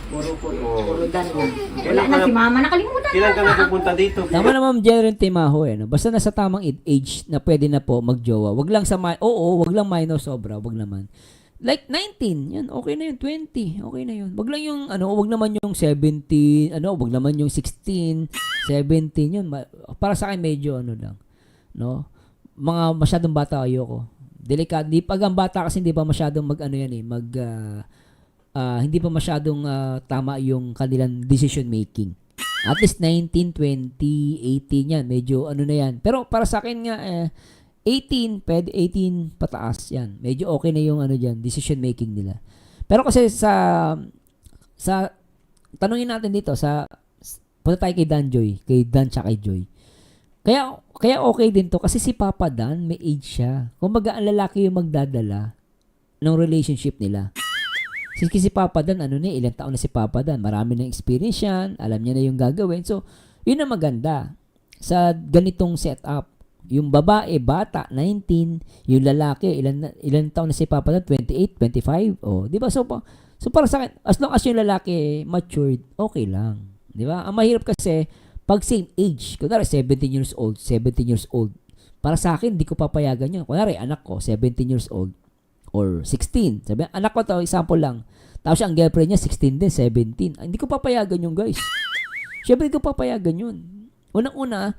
puro dan na. Wala na si mama, nakalimutan Kailan ka na pupunta dito? Tama naman Jeren Timaho no? Basta nasa tamang age na pwede na po magjowa. Wag lang wag lang minor sobra, wag naman. Like 19, yan, okay na yun. 20, okay na yun. Wag lang yung, wag naman yung 17, wag naman yung 16, 17, yun. Para sa akin, medyo, lang. No? Mga masyadong bata, ayoko. Delikado. Pag ang bata kasi hindi pa masyadong hindi pa masyadong tama yung kanilang decision making. At least 19, 20, 18 yan. Medyo, na yan. Pero para sa akin nga, 18, pwede 18 pataas yan. Medyo okay na yung dyan, decision making nila. Pero kasi sa tanungin natin dito, punta tayo kay Dan tsaka kay Joy. Kaya okay din to kasi si Papa Dan, may age siya. Kumbaga ang lalaki yung magdadala ng relationship nila. Si Papa Dan, ilang taon na si Papa Dan. Marami ng experience yan, alam niya na yung gagawin. So, yun ang maganda sa ganitong setup. Yung babae, bata, 19. Yung lalaki, ilan taon na si Papa Dan? 28, 25. Di ba? So para sa akin, as long as yung lalaki matured, okay lang. Di ba? Ang mahirap kasi, pag same age, kunwari 17 years old, para sa akin, di ko papayagan yun. Kunwari, anak ko, 17 years old, or 16. Sabi, anak ko to, example lang. Tapos ang girlfriend niya, 16 din, 17. Hindi ko papayagan yun, guys. Siyempre, hindi ko papayagan yun. Unang-una,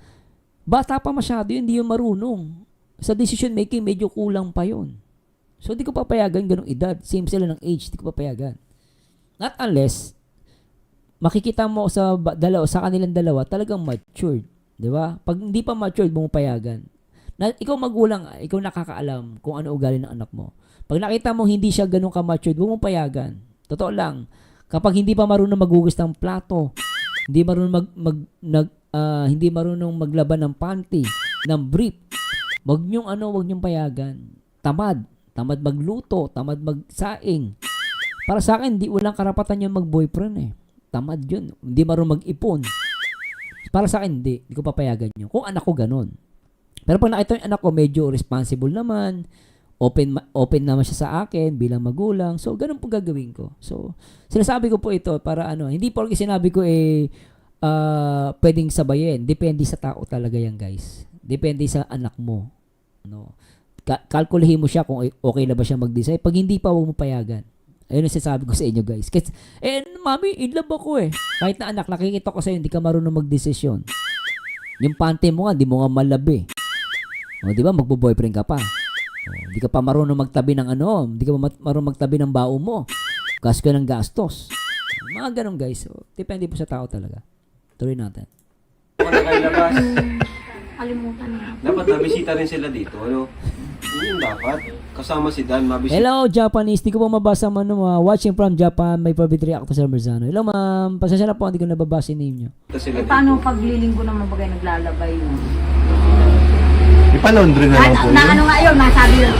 bata pa masyado yun, hindi yun marunong. Sa decision making, medyo kulang pa yun. So, di ko papayagan ganong edad. Same sila ng age, di ko papayagan. Not unless, makikita mo sa kanilang dalawa, talagang matured. Di ba? Pag hindi pa matured, bumupayagan. Ikaw magulang, ikaw nakakaalam kung ano ugali ng anak mo. Pag nakita mo hindi siya ganun ka-matured, bumupayagan. Totoo lang. Kapag hindi pa marunong maghugas ng plato, hindi marunong hindi marunong maglaban ng panty, ng brief. Wag niyong payagan. Tamad magluto, tamad magsaing. Para sa akin, walang karapatan yung mag-boyfriend Tamad yun. Hindi marunong mag-ipon. Para sa akin, hindi ko papayagan yun. Kung anak ko ganun. Pero pag nakita yung anak ko, medyo responsible naman, open naman siya sa akin bilang magulang. So, ganun po gagawin ko. So, sinasabi ko po ito para hindi porke sinabi ko pwedeng sabayin. Depende sa tao talaga yan, guys. Depende sa anak mo. Kalkulahin mo siya kung okay na ba siya mag-decide. Pag hindi pa, huwag mo payagan. Ayun ang sinasabi ko sa inyo, guys. Kasi, mami, in love ako Kahit na anak, nakikita ko sa'yo, hindi ka marunong mag-desisyon. Yung panty mo nga, hindi mo nga malabi. Di ba, magbo-boyfriend ka pa. Hindi ka pa marunong magtabi ng hindi ka pa marunong magtabi ng bao mo. Gas ka ng gastos. Mga ganun, guys. So, depende po sa tao talaga. Tuloy natin. Kung nakailabas, Kalimutan na. dapat nabisita rin sila dito. Yun dapat. Kasama si Dan, mabisita Hello, Japanese. Di ko po mabasa watching from Japan. May private reactor sa Merzano. Hello, ma'am. Pasensya na po, hindi ko nababasa yung name nyo. sila dito. Paano paglilinggo naman bagay naglalabay mo? Ipa-laundry na lang po yun. Nga yun, sabi yun.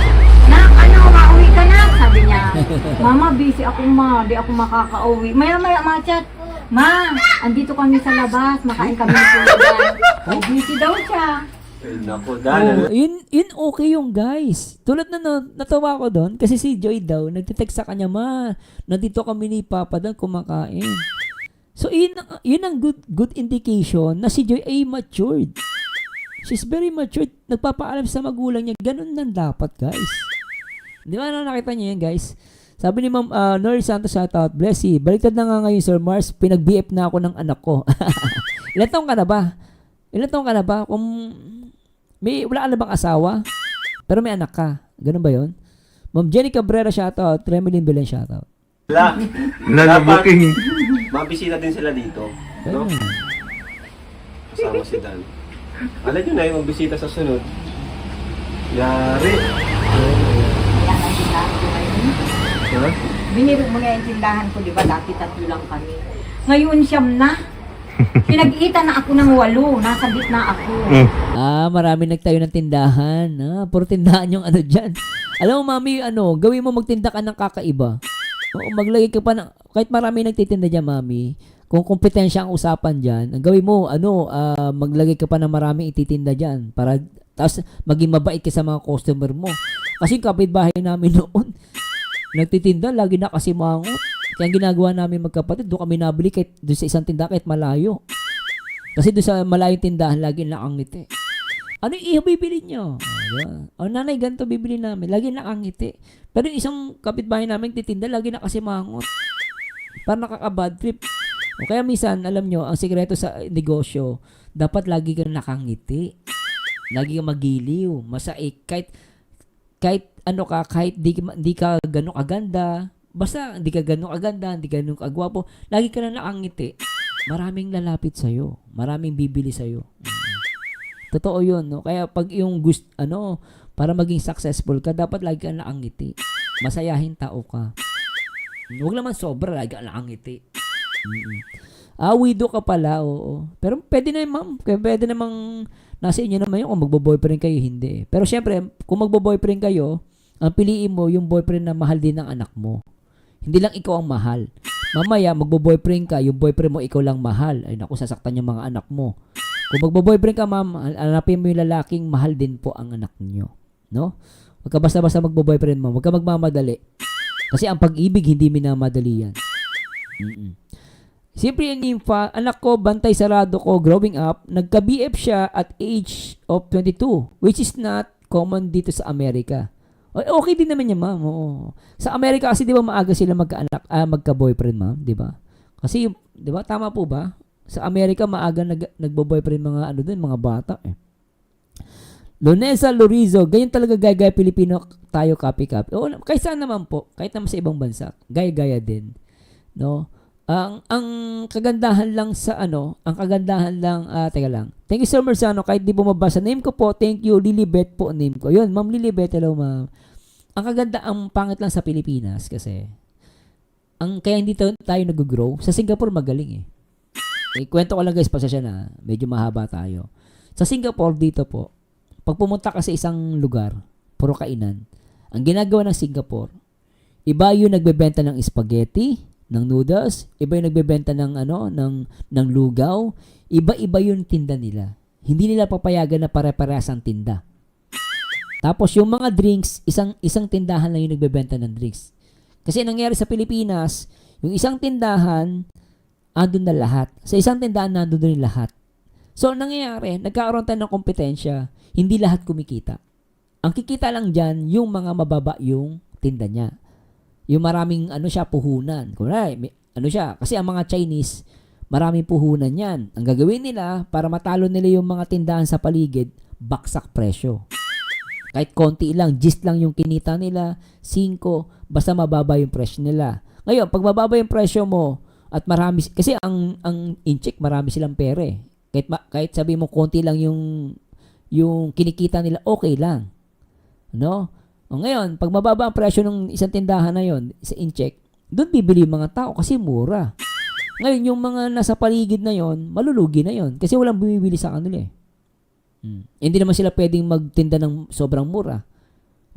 Mauwi ka na. Sabi niya, Mama, busy ako di ako makaka-uwi. Maya-maya, chat. Ma, andito kami sa labas, makain kami ng pulugan. Busy daw siya. Naku, Dan. Oh, yun okay yung guys. Tulad na natawa ko doon kasi si Joy daw nagte-text sa kanya, ma, nandito kami ni Papa doon kumakain. So yun ang good indication na si Joy ay matured. She's very matured. Nagpapaalam sa magulang niya. Ganun lang dapat, guys. Di ba nakita niyo yan, guys? Sabi ni Ma'am Nori Santos, shoutout, Blessy. Baliktad na nga ngayon, Sir Mars. Pinag-BF na ako ng anak ko. Ilan taong ka na ba? Ilan taong ka na ba? Kung wala ka na bang asawa? Pero may anak ka. Ganun ba yun? Ma'am Jenny Cabrera, shoutout. Tremilin Belen, shoutout. Wala. Nanabuking. Mabisita din sila dito. No? Ayun. Kasama si Dan. Alam nyo na yung magbisita sa sunod. Yari. Yan ang tindahan ko ngayon. Ha? Biniro mo nga yung tindahan ko, di ba? Dati 3 lang kami. Ngayon 9 na. Pinag-iita na ako ng 8. Nasa gitna ako. Marami nagtayo ng tindahan. Puro tindahan yung ano dyan. Alam mo, mami, gawin mo magtinda ka ng kakaiba. Oo, maglagay ka pa ng, kahit marami nagtitinda dyan, mami, kung kompetensya ang usapan dyan, ang gawin mo, maglagay ka pa ng maraming ititinda dyan. Para, tapos, maging mabait ka sa mga customer mo. Kasi yung kapitbahay namin noon, nagtitinda, lagi na kasi mangot. Kaya ang ginagawa namin magkapatid, doon kami nabili kahit doon sa isang tindahan kahit malayo. Kasi doon sa malayong tindahan, lagi nakangiti. Ano yung bibili nyo? Nanay, ganito bibili namin. Lagi nakangiti. Pero yung isang kapitbahay namin titinda, lagi na kasi mangot. Parang nakaka-bad trip. O kaya minsan, alam nyo, ang sikreto sa negosyo, dapat lagi kang nakangiti. Lagi kang magiliw. Masaik. Kahit di ka gano'ng kaganda, basta hindi ka gano'ng kaganda, hindi ka gano'ng kagwapo, lagi ka na nakangiti. Maraming lalapit sa'yo. Maraming bibili sa'yo. Totoo yun, no? Kaya pag yung para maging successful ka, dapat lagi ka nakangiti. Masayahin tao ka. Huwag naman sobra, lagi ka nakangiti. Widow ka pala, oo. Pero pwede na ma'am. Pwede namang nasa inyo naman yun kung magbo-boyfriend kayo, hindi. Pero syempre, kung magbo-boyfriend kayo, ang piliin mo yung boyfriend na mahal din ng anak mo. Hindi lang ikaw ang mahal. Mamaya, magbo-boyfriend ka, yung boyfriend mo ikaw lang mahal. Ay naku, sasaktan yung mga anak mo. Kung magbo-boyfriend ka, ma'am, hanapin mo yung lalaking mahal din po ang anak nyo. No? Huwag ka basta-basta magbo-boyfriend mo. Huwag ka magmamadali. Kasi ang pag-ibig, hindi minamadali yan. Siyempre yung anak ko, bantay sarado ko, growing up, nagka-BF siya at age of 22, which is not common dito sa Amerika. Okay din naman yan, ma'am. Oo. Sa Amerika kasi, di ba, maaga sila magka-boyfriend, ma'am? Di ba? Kasi, di ba, tama po ba? Sa Amerika, maaga nagbo-boyfriend mga bata, eh. Lonesa Lorizo, ganyan talaga gaya-gaya Pilipino tayo, copy-copy. Oo, kahit saan naman po, kahit naman sa ibang bansa, gaya-gaya din. No? Ang kagandahan lang teka lang. Thank you so much kahit di bumabasa. Name ko po, thank you, Lilibet po name ko. Yun, Ma'am Lilibet, hello ma'am. Ang pangit lang sa Pilipinas kasi, kaya hindi tayo nag-grow. Sa Singapore magaling eh. Kwento ko lang guys, pasasya na, medyo mahaba tayo. Sa Singapore dito po, pag pumunta ka sa isang lugar, puro kainan, ang ginagawa ng Singapore, iba yung nagbebenta ng spaghetti, ng noodles, iba yung nagbebenta ng lugaw, iba-iba yung tinda nila. Hindi nila papayagan na pare-parehas ang tinda. Tapos yung mga drinks, isang tindahan lang yung nagbebenta ng drinks. Kasi nangyari sa Pilipinas, yung isang tindahan, andun na lahat. Sa isang tindahan, nandun din lahat. So, nangyayari, nagkakaroon tayo ng kompetensya, hindi lahat kumikita. Ang kikita lang dyan, yung mga mababa yung tinda niya. Yung maraming puhunan. Kasi ang mga Chinese, maraming puhunan yan. Ang gagawin nila, para matalo nila yung mga tindahan sa paligid, baksak presyo. Kahit konti lang, gist lang yung kinita nila, 5, basta mababa yung presyo nila. Ngayon, pag mababa yung presyo mo, at marami, kasi ang incheck, marami silang pere. Kahit sabi mo, konti lang yung kinikita nila, okay lang. No? O ngayon, pag mababa ang presyo ng isang tindahan na yon sa incheck, doon bibili yung mga tao kasi mura. Ngayon, yung mga nasa paligid na yon, malulugi na yon kasi walang bumibili sa kanila eh. Hindi naman sila pwedeng magtinda ng sobrang mura.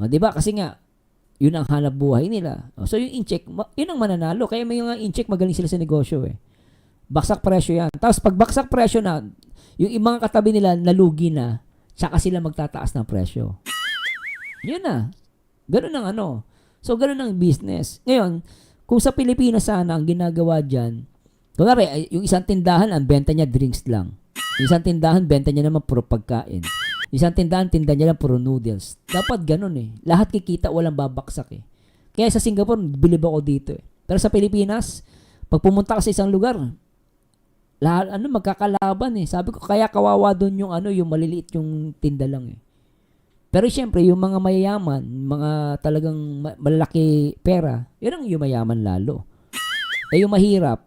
O, diba? Kasi nga, yun ang hanap buhay nila. O, so, yung incheck, yun ang mananalo. Kaya may mga incheck, magaling sila sa negosyo eh. Baksak presyo yan. Tapos, pag baksak presyo na, yung mga katabi nila, nalugi na, Saka sila magtataas ng presyo. Yun na. Ganun ang ano. So, ganun ang business. Ngayon, kung sa Pilipinas sana ang ginagawa dyan, kunwari, yung isang tindahan, ang benta niya drinks lang. Yung isang tindahan, benta niya naman puro pagkain. Yung isang tindahan, tinda niya lang puro noodles. Dapat ganun eh. Lahat kikita, walang babaksak eh. Kaya sa Singapore, bilib ako dito eh. Pero sa Pilipinas, pag pumunta ka sa isang lugar, lahat, magkakalaban eh. Sabi ko, kaya kawawa doon yung yung maliliit yung tinda lang eh. Pero syempre, yung mga mayayaman, mga talagang malalaki pera, yun ang yumayaman lalo. Eh yung mahirap,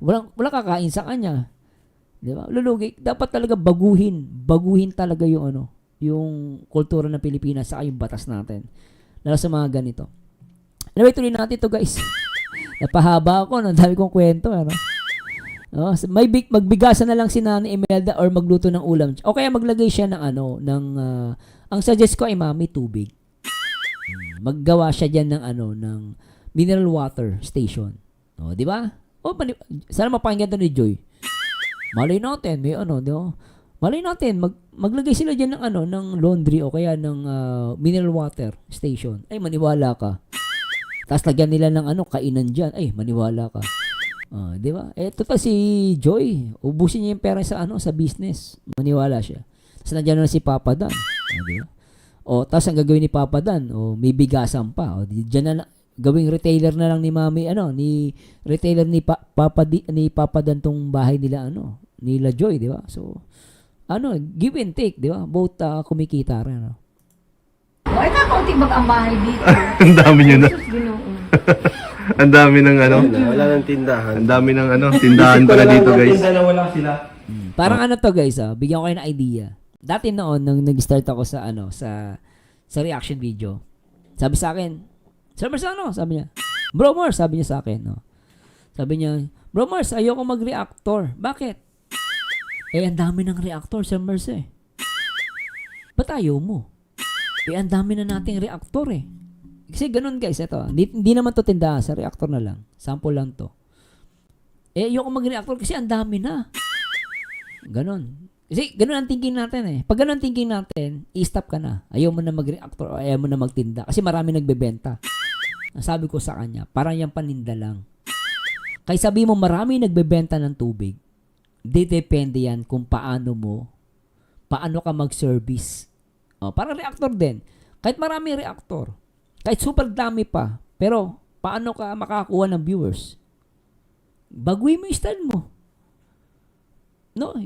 walang kakain sa kanya. Di ba? Lulugi. Dapat talaga baguhin talaga yung yung kultura ng Pilipinas sa yung batas natin. Lalo sa mga ganito. Anyway, tuloy natin ito guys. Napahaba ako, dami kong kwento. Magbigasan na lang si Nani Imelda or magluto ng ulam. O kaya maglagay siya ng ang suggest ko ay mami, tubig. Maggawa siya diyan ng ng mineral water station. O, di ba? O, sana mapakinggan to ni Joy. Malay natin, may di ba? Malay natin, maglagay sila diyan ng ng laundry o kaya ng mineral water station. Ay, maniwala ka. Tapos lagyan nila ng kainan diyan. Ay, maniwala ka. Di ba? Total si Joy, ubusin niya yung pera sa business. Maniwala siya. Tapos nandiyan na si Papa Dan. Di ba? Tapos ang gagawin ni Papa Dan, may bigasan pa. Diyan na gawing retailer na lang ni Mami, ni retailer ni Papa Dan tong bahay nila, nila Joy, di ba? So, give and take, di ba? Both kumikita rin, Ay, kakaunti ang bahay dito. Ang dami nyo na. Jesus, Ginoo. Ang dami ng Wala nang tindahan. Ang dami ng tindahan pala dito guys. Tinda na wala sila. Parang to guys, bigyan ko kayo ng idea. Dati noon, nung nag-start ako sa reaction video, sabi sa akin, Sir Mars, sabi niya, Bro Mars, sabi niya sa akin, Sabi niya, Bro Mars, ayoko mag-reactor. Bakit? Ang dami ng reactor, Sir Mars eh. Ba't ayaw mo? Ang dami na nating reactor eh. Kasi ganun guys, ito. Hindi naman to tindahan, sa reactor na lang. Sample lang to. Ayoko mag-reactor kasi ang dami na. Ganun. Kasi ganun ang thinking natin eh. Pag ganun ang thinking natin, i-stop ka na. Ayaw mo na mag-reactor o ayaw mo na magtinda. Kasi marami nagbebenta. Ang sabi ko sa kanya, parang yung paninda lang. Kaya sabi mo marami nagbebenta ng tubig, depende yan kung paano ka mag-service. Parang reactor din. Kahit marami reactor, kahit super dami pa, pero paano ka makakuha ng viewers? Baguhin mo yung style mo.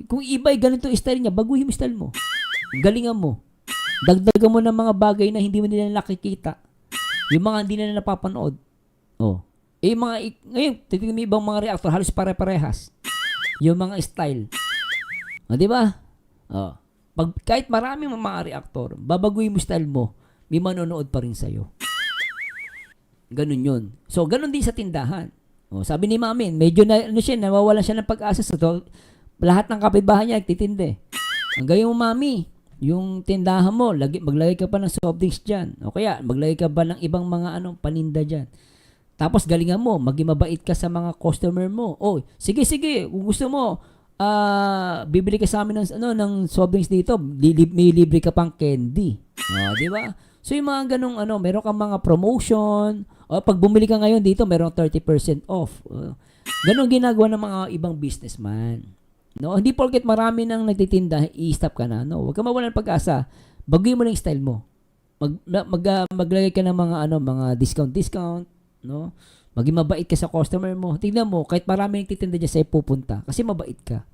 Kung iba ganito yung style niya, baguhin mo yung style mo. Galingan mo. Dagdagan mo ng mga bagay na hindi mo nila nakikita. Yung mga hindi nila napapanood. Ngayon, titignan mo ibang mga reactor, halos pare-parehas. Yung mga style. Di ba? Kahit marami mga reactor, babaguhin mo style mo, may manonood pa rin sa'yo. Ganun yun. So, ganun din sa tindahan. Sabi ni Mami, medyo nawawalan siya ng pag-asa sa lahat ng kapitbahay niya nagtitinde. Ang gawin mo, Mami, yung tindahan mo, maglagay ka pa ng soft drinks dyan. O kaya, maglagay ka ba ng ibang mga paninda dyan. Tapos galingan mo, maging mabait ka sa mga customer mo. Sige, kung gusto mo, bibili ka sa amin ng soft drinks dito, may libre ka pang candy. Di ba? So yung mga ganung meron kang mga promotion, pag bumili ka ngayon dito, meron 30% off. Ganun ginagawa ng mga ibang businessman. Hindi porket marami nang nagtitinda, i-stop ka na. Huwag ka mawalan ng pag-asa. Baguhin mo lang yung style mo. Maglagay ka ng mga discount, Maging mabait ka sa customer mo. Tingnan mo, kahit marami nagtitinda dyan sa'yo pupunta, kasi mabait ka.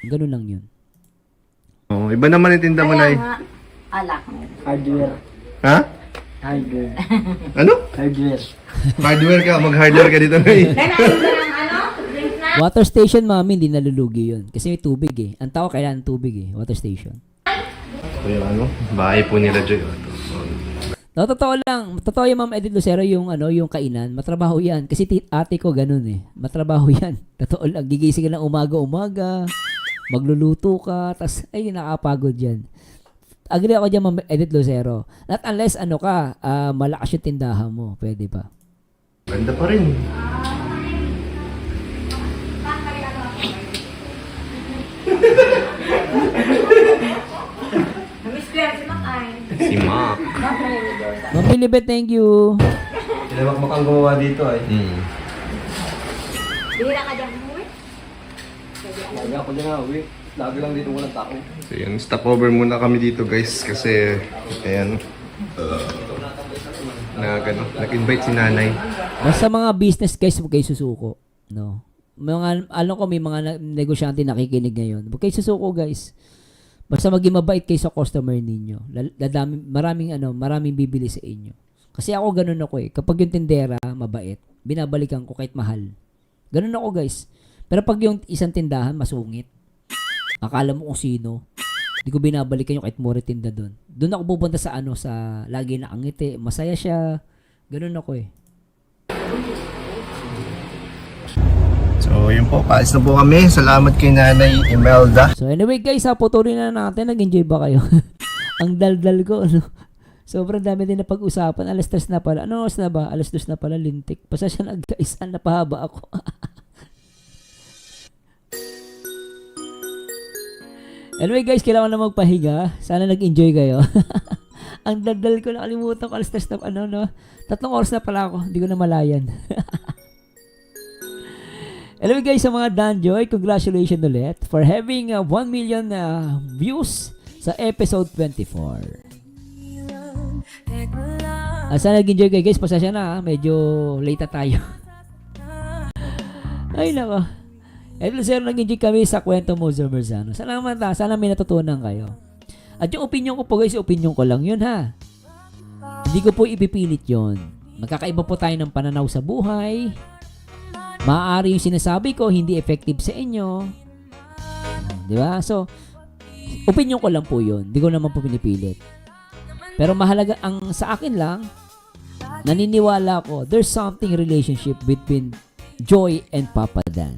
Ganun lang yun. Iba naman yung tinda mo na Alak mo. Hardware. Ha? Hardware. Ano? Hardware. Hardware ka, mag-hardware ka dito na Water station, Mami, hindi nalulugi yun. Kasi may tubig eh. Ang tao kailangan tubig eh. Water station. Ito yung bahay po nila Joy. Totoo lang. Totoo yung Ma'am Edith Lucero yung yung kainan. Matrabaho yan. Kasi ate ko ganun eh. Matrabaho yan. Totoo lang. Gigising ka ng umaga-umaga. Magluluto ka. Tas, nakapagod yan. Agree ako dyan, Ma'am Edith Lucero. Not unless malakas yung tindahan mo. Pwede ba? Ganda pa rin. Lilibet, thank you. Kinamakmak ang gumawa dito ay. Bihira ka dyan, uwi. Lagi ako dyan nga, uwi. Lagi lang dito walang tao. So yun, stopover muna kami dito guys kasi ayan. Nag-invite si nanay. Basta mga business guys, huwag kayo susuko. No. Alam ko may mga negosyante nakikinig ngayon. Huwag kayo susuko guys. Basta maging mabait kayo sa customer ninyo. Maraming bibili sa inyo. Kasi ako ganun ako eh. Kapag yung tindera mabait, binabalikan ko kahit mahal. Ganun ako guys. Pero pag yung isang tindahan masungit, akala mo kung sino, hindi ko binabalikan yung kahit mura tinda doon. Doon ako pupunta sa sa lagi na angiti, masaya siya. Ganun ako eh. So, yun po. Paalis na po kami. Salamat kay Nanay Imelda. So anyway guys, patuloy na natin. Nag-enjoy ba kayo? Ang daldal ko, ano? Sobrang dami din na pag-usapan. Alas 3 na pala. Ano oras na ba? Alas 2 na pala, lintik. Pasasya na guys, napahaba ako. Anyway guys, kailangan na magpahinga. Sana nag-enjoy kayo. Ang daldal ko, nakalimutan ko. Alas 3 na, 3 oras na pala ako. Hindi ko na malayan. Anyway guys, sa mga Danjoy, congratulations ulit for having 1 million views sa episode 24. Sana nag-enjoy kayo guys, pasasya na medyo late na tayo. Ay nako. Episode 0 nag-enjoy kami sa kwento mo, Sir Merzano. Sana may natutunan kayo. At yung opinion ko po guys, opinion ko lang yun ha. Hindi ko po ipipilit yun. Magkakaiba po tayo ng pananaw sa buhay. Maaari yung sinasabi ko hindi effective sa inyo. Di ba? So, opinion ko lang po yun. Hindi ko naman po pinipilit. Pero mahalaga, ang sa akin lang, naniniwala ko, there's something relationship between Joy and Papa Dan.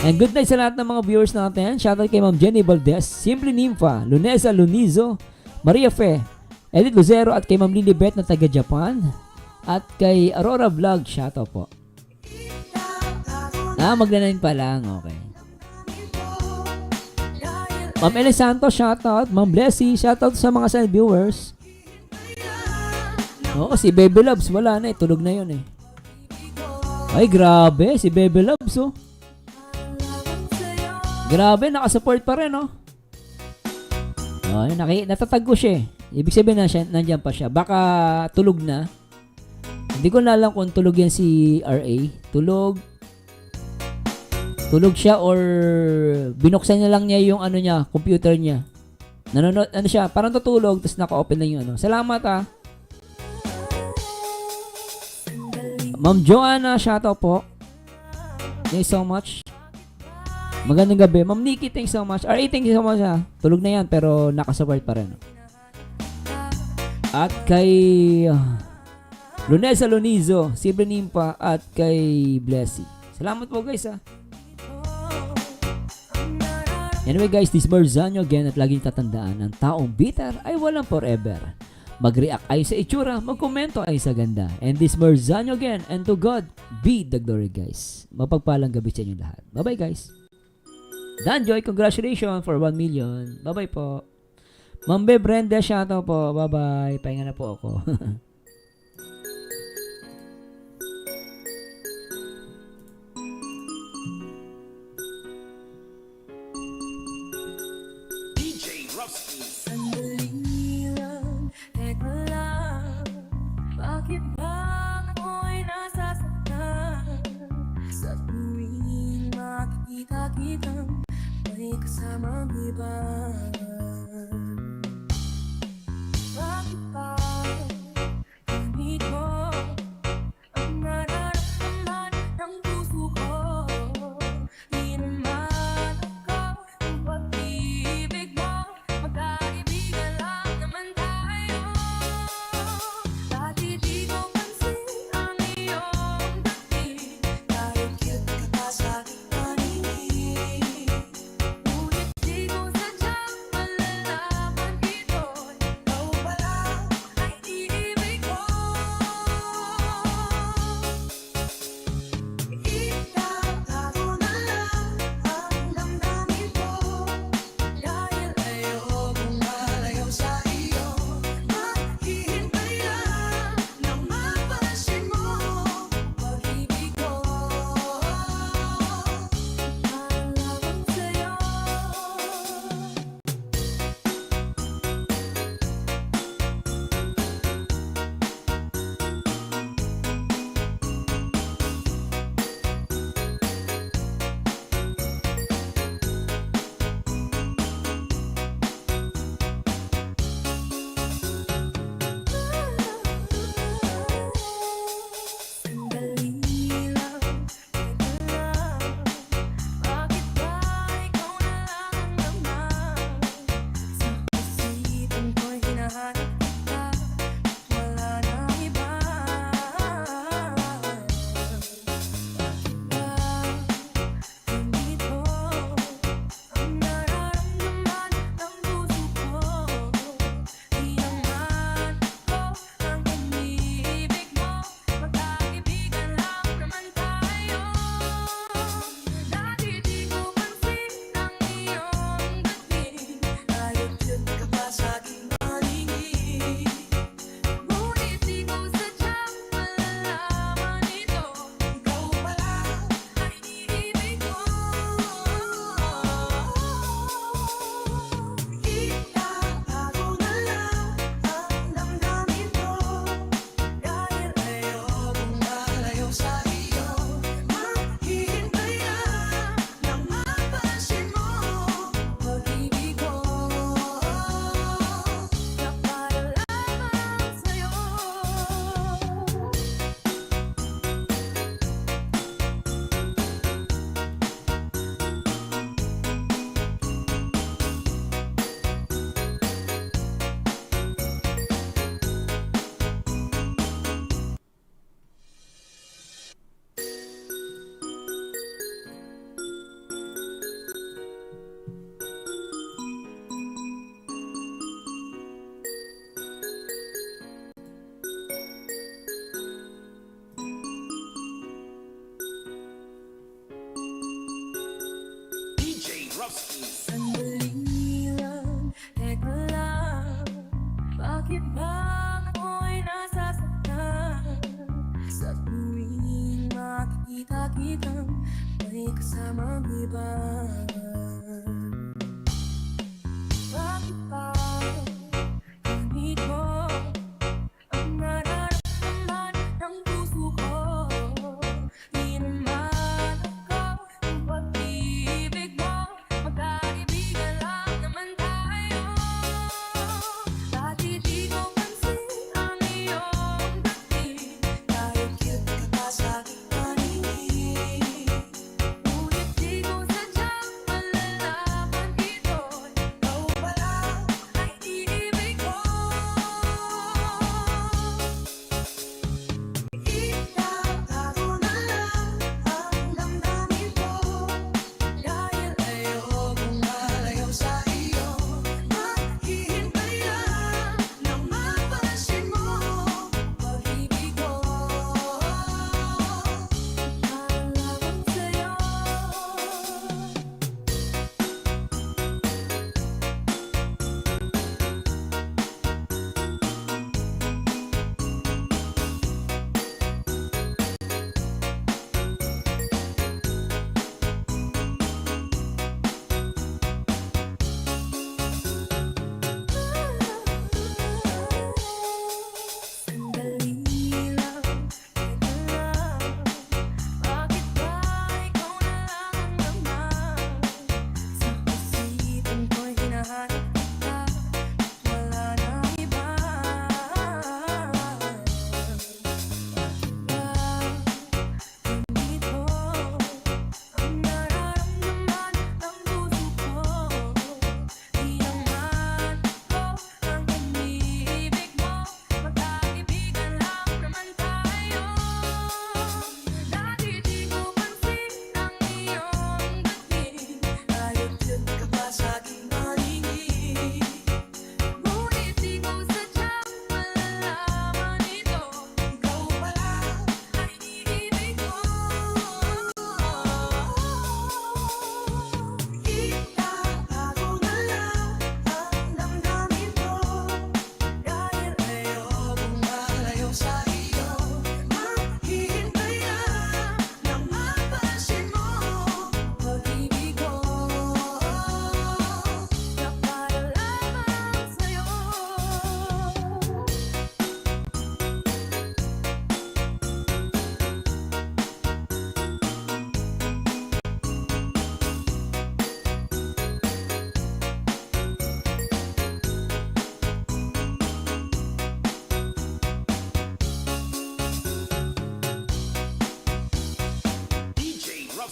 And good night sa lahat ng mga viewers natin. Shoutout kay Ma'am Jenny Valdez, Simply Nympha, Lunesa Lunizo, Maria Fe, Edith Lucero at kay Ma'am Lilibet na taga Japan. At kay Aurora Vlog, shoutout po. Magna-9 pa lang, okay. Ma'am Eli Santos, shoutout. Ma'am Blessy, shoutout sa mga silent viewers. Oo, si Baby Loves, wala na eh, tulog na yun eh. Ay, grabe, si Baby Loves oh. Grabe, nakasupport pa rin oh. Natatag ko siya eh. Ibig sabihin na nandiyan pa siya. Baka tulog na. Hindi ko na alam kung tulog yan si RA. Tulog siya or binuksan niya lang niya yung computer niya. Nanonood, siya, parang tutulog, tapos naka-open lang yung Salamat Ma'am Joanna, shoutout po. Thank you so much. Magandang gabi. Ma'am Nikki, thanks so much. RA, thank you so much Tulog na yan, pero nakasupport pa rin. At kay Lunesa Lunizo, Simply Nympha at kay Blessy. Salamat po guys Anyway guys, this Merzano again at laging tatandaan, ang taong bitter ay walang forever. Mag-react ay sa itsura, magkomento ay sa ganda. And this Merzano again, and to God be the glory guys. Mapagpalang gabi sa inyo lahat. Bye bye guys. Danjoy, congratulations for 1 million. Bye bye po. Mambe Brenda, shoutout po. Bye bye. Pahinga na po ako. Bakit ba ako'y nasasaktan? Sa tuwing makikita kitang may kasamang iba. Bakit ba hindi ko ang nararamdaman ng puso ko? Di naman ako ang pag-ibig mo, mag-aibig mag-iba.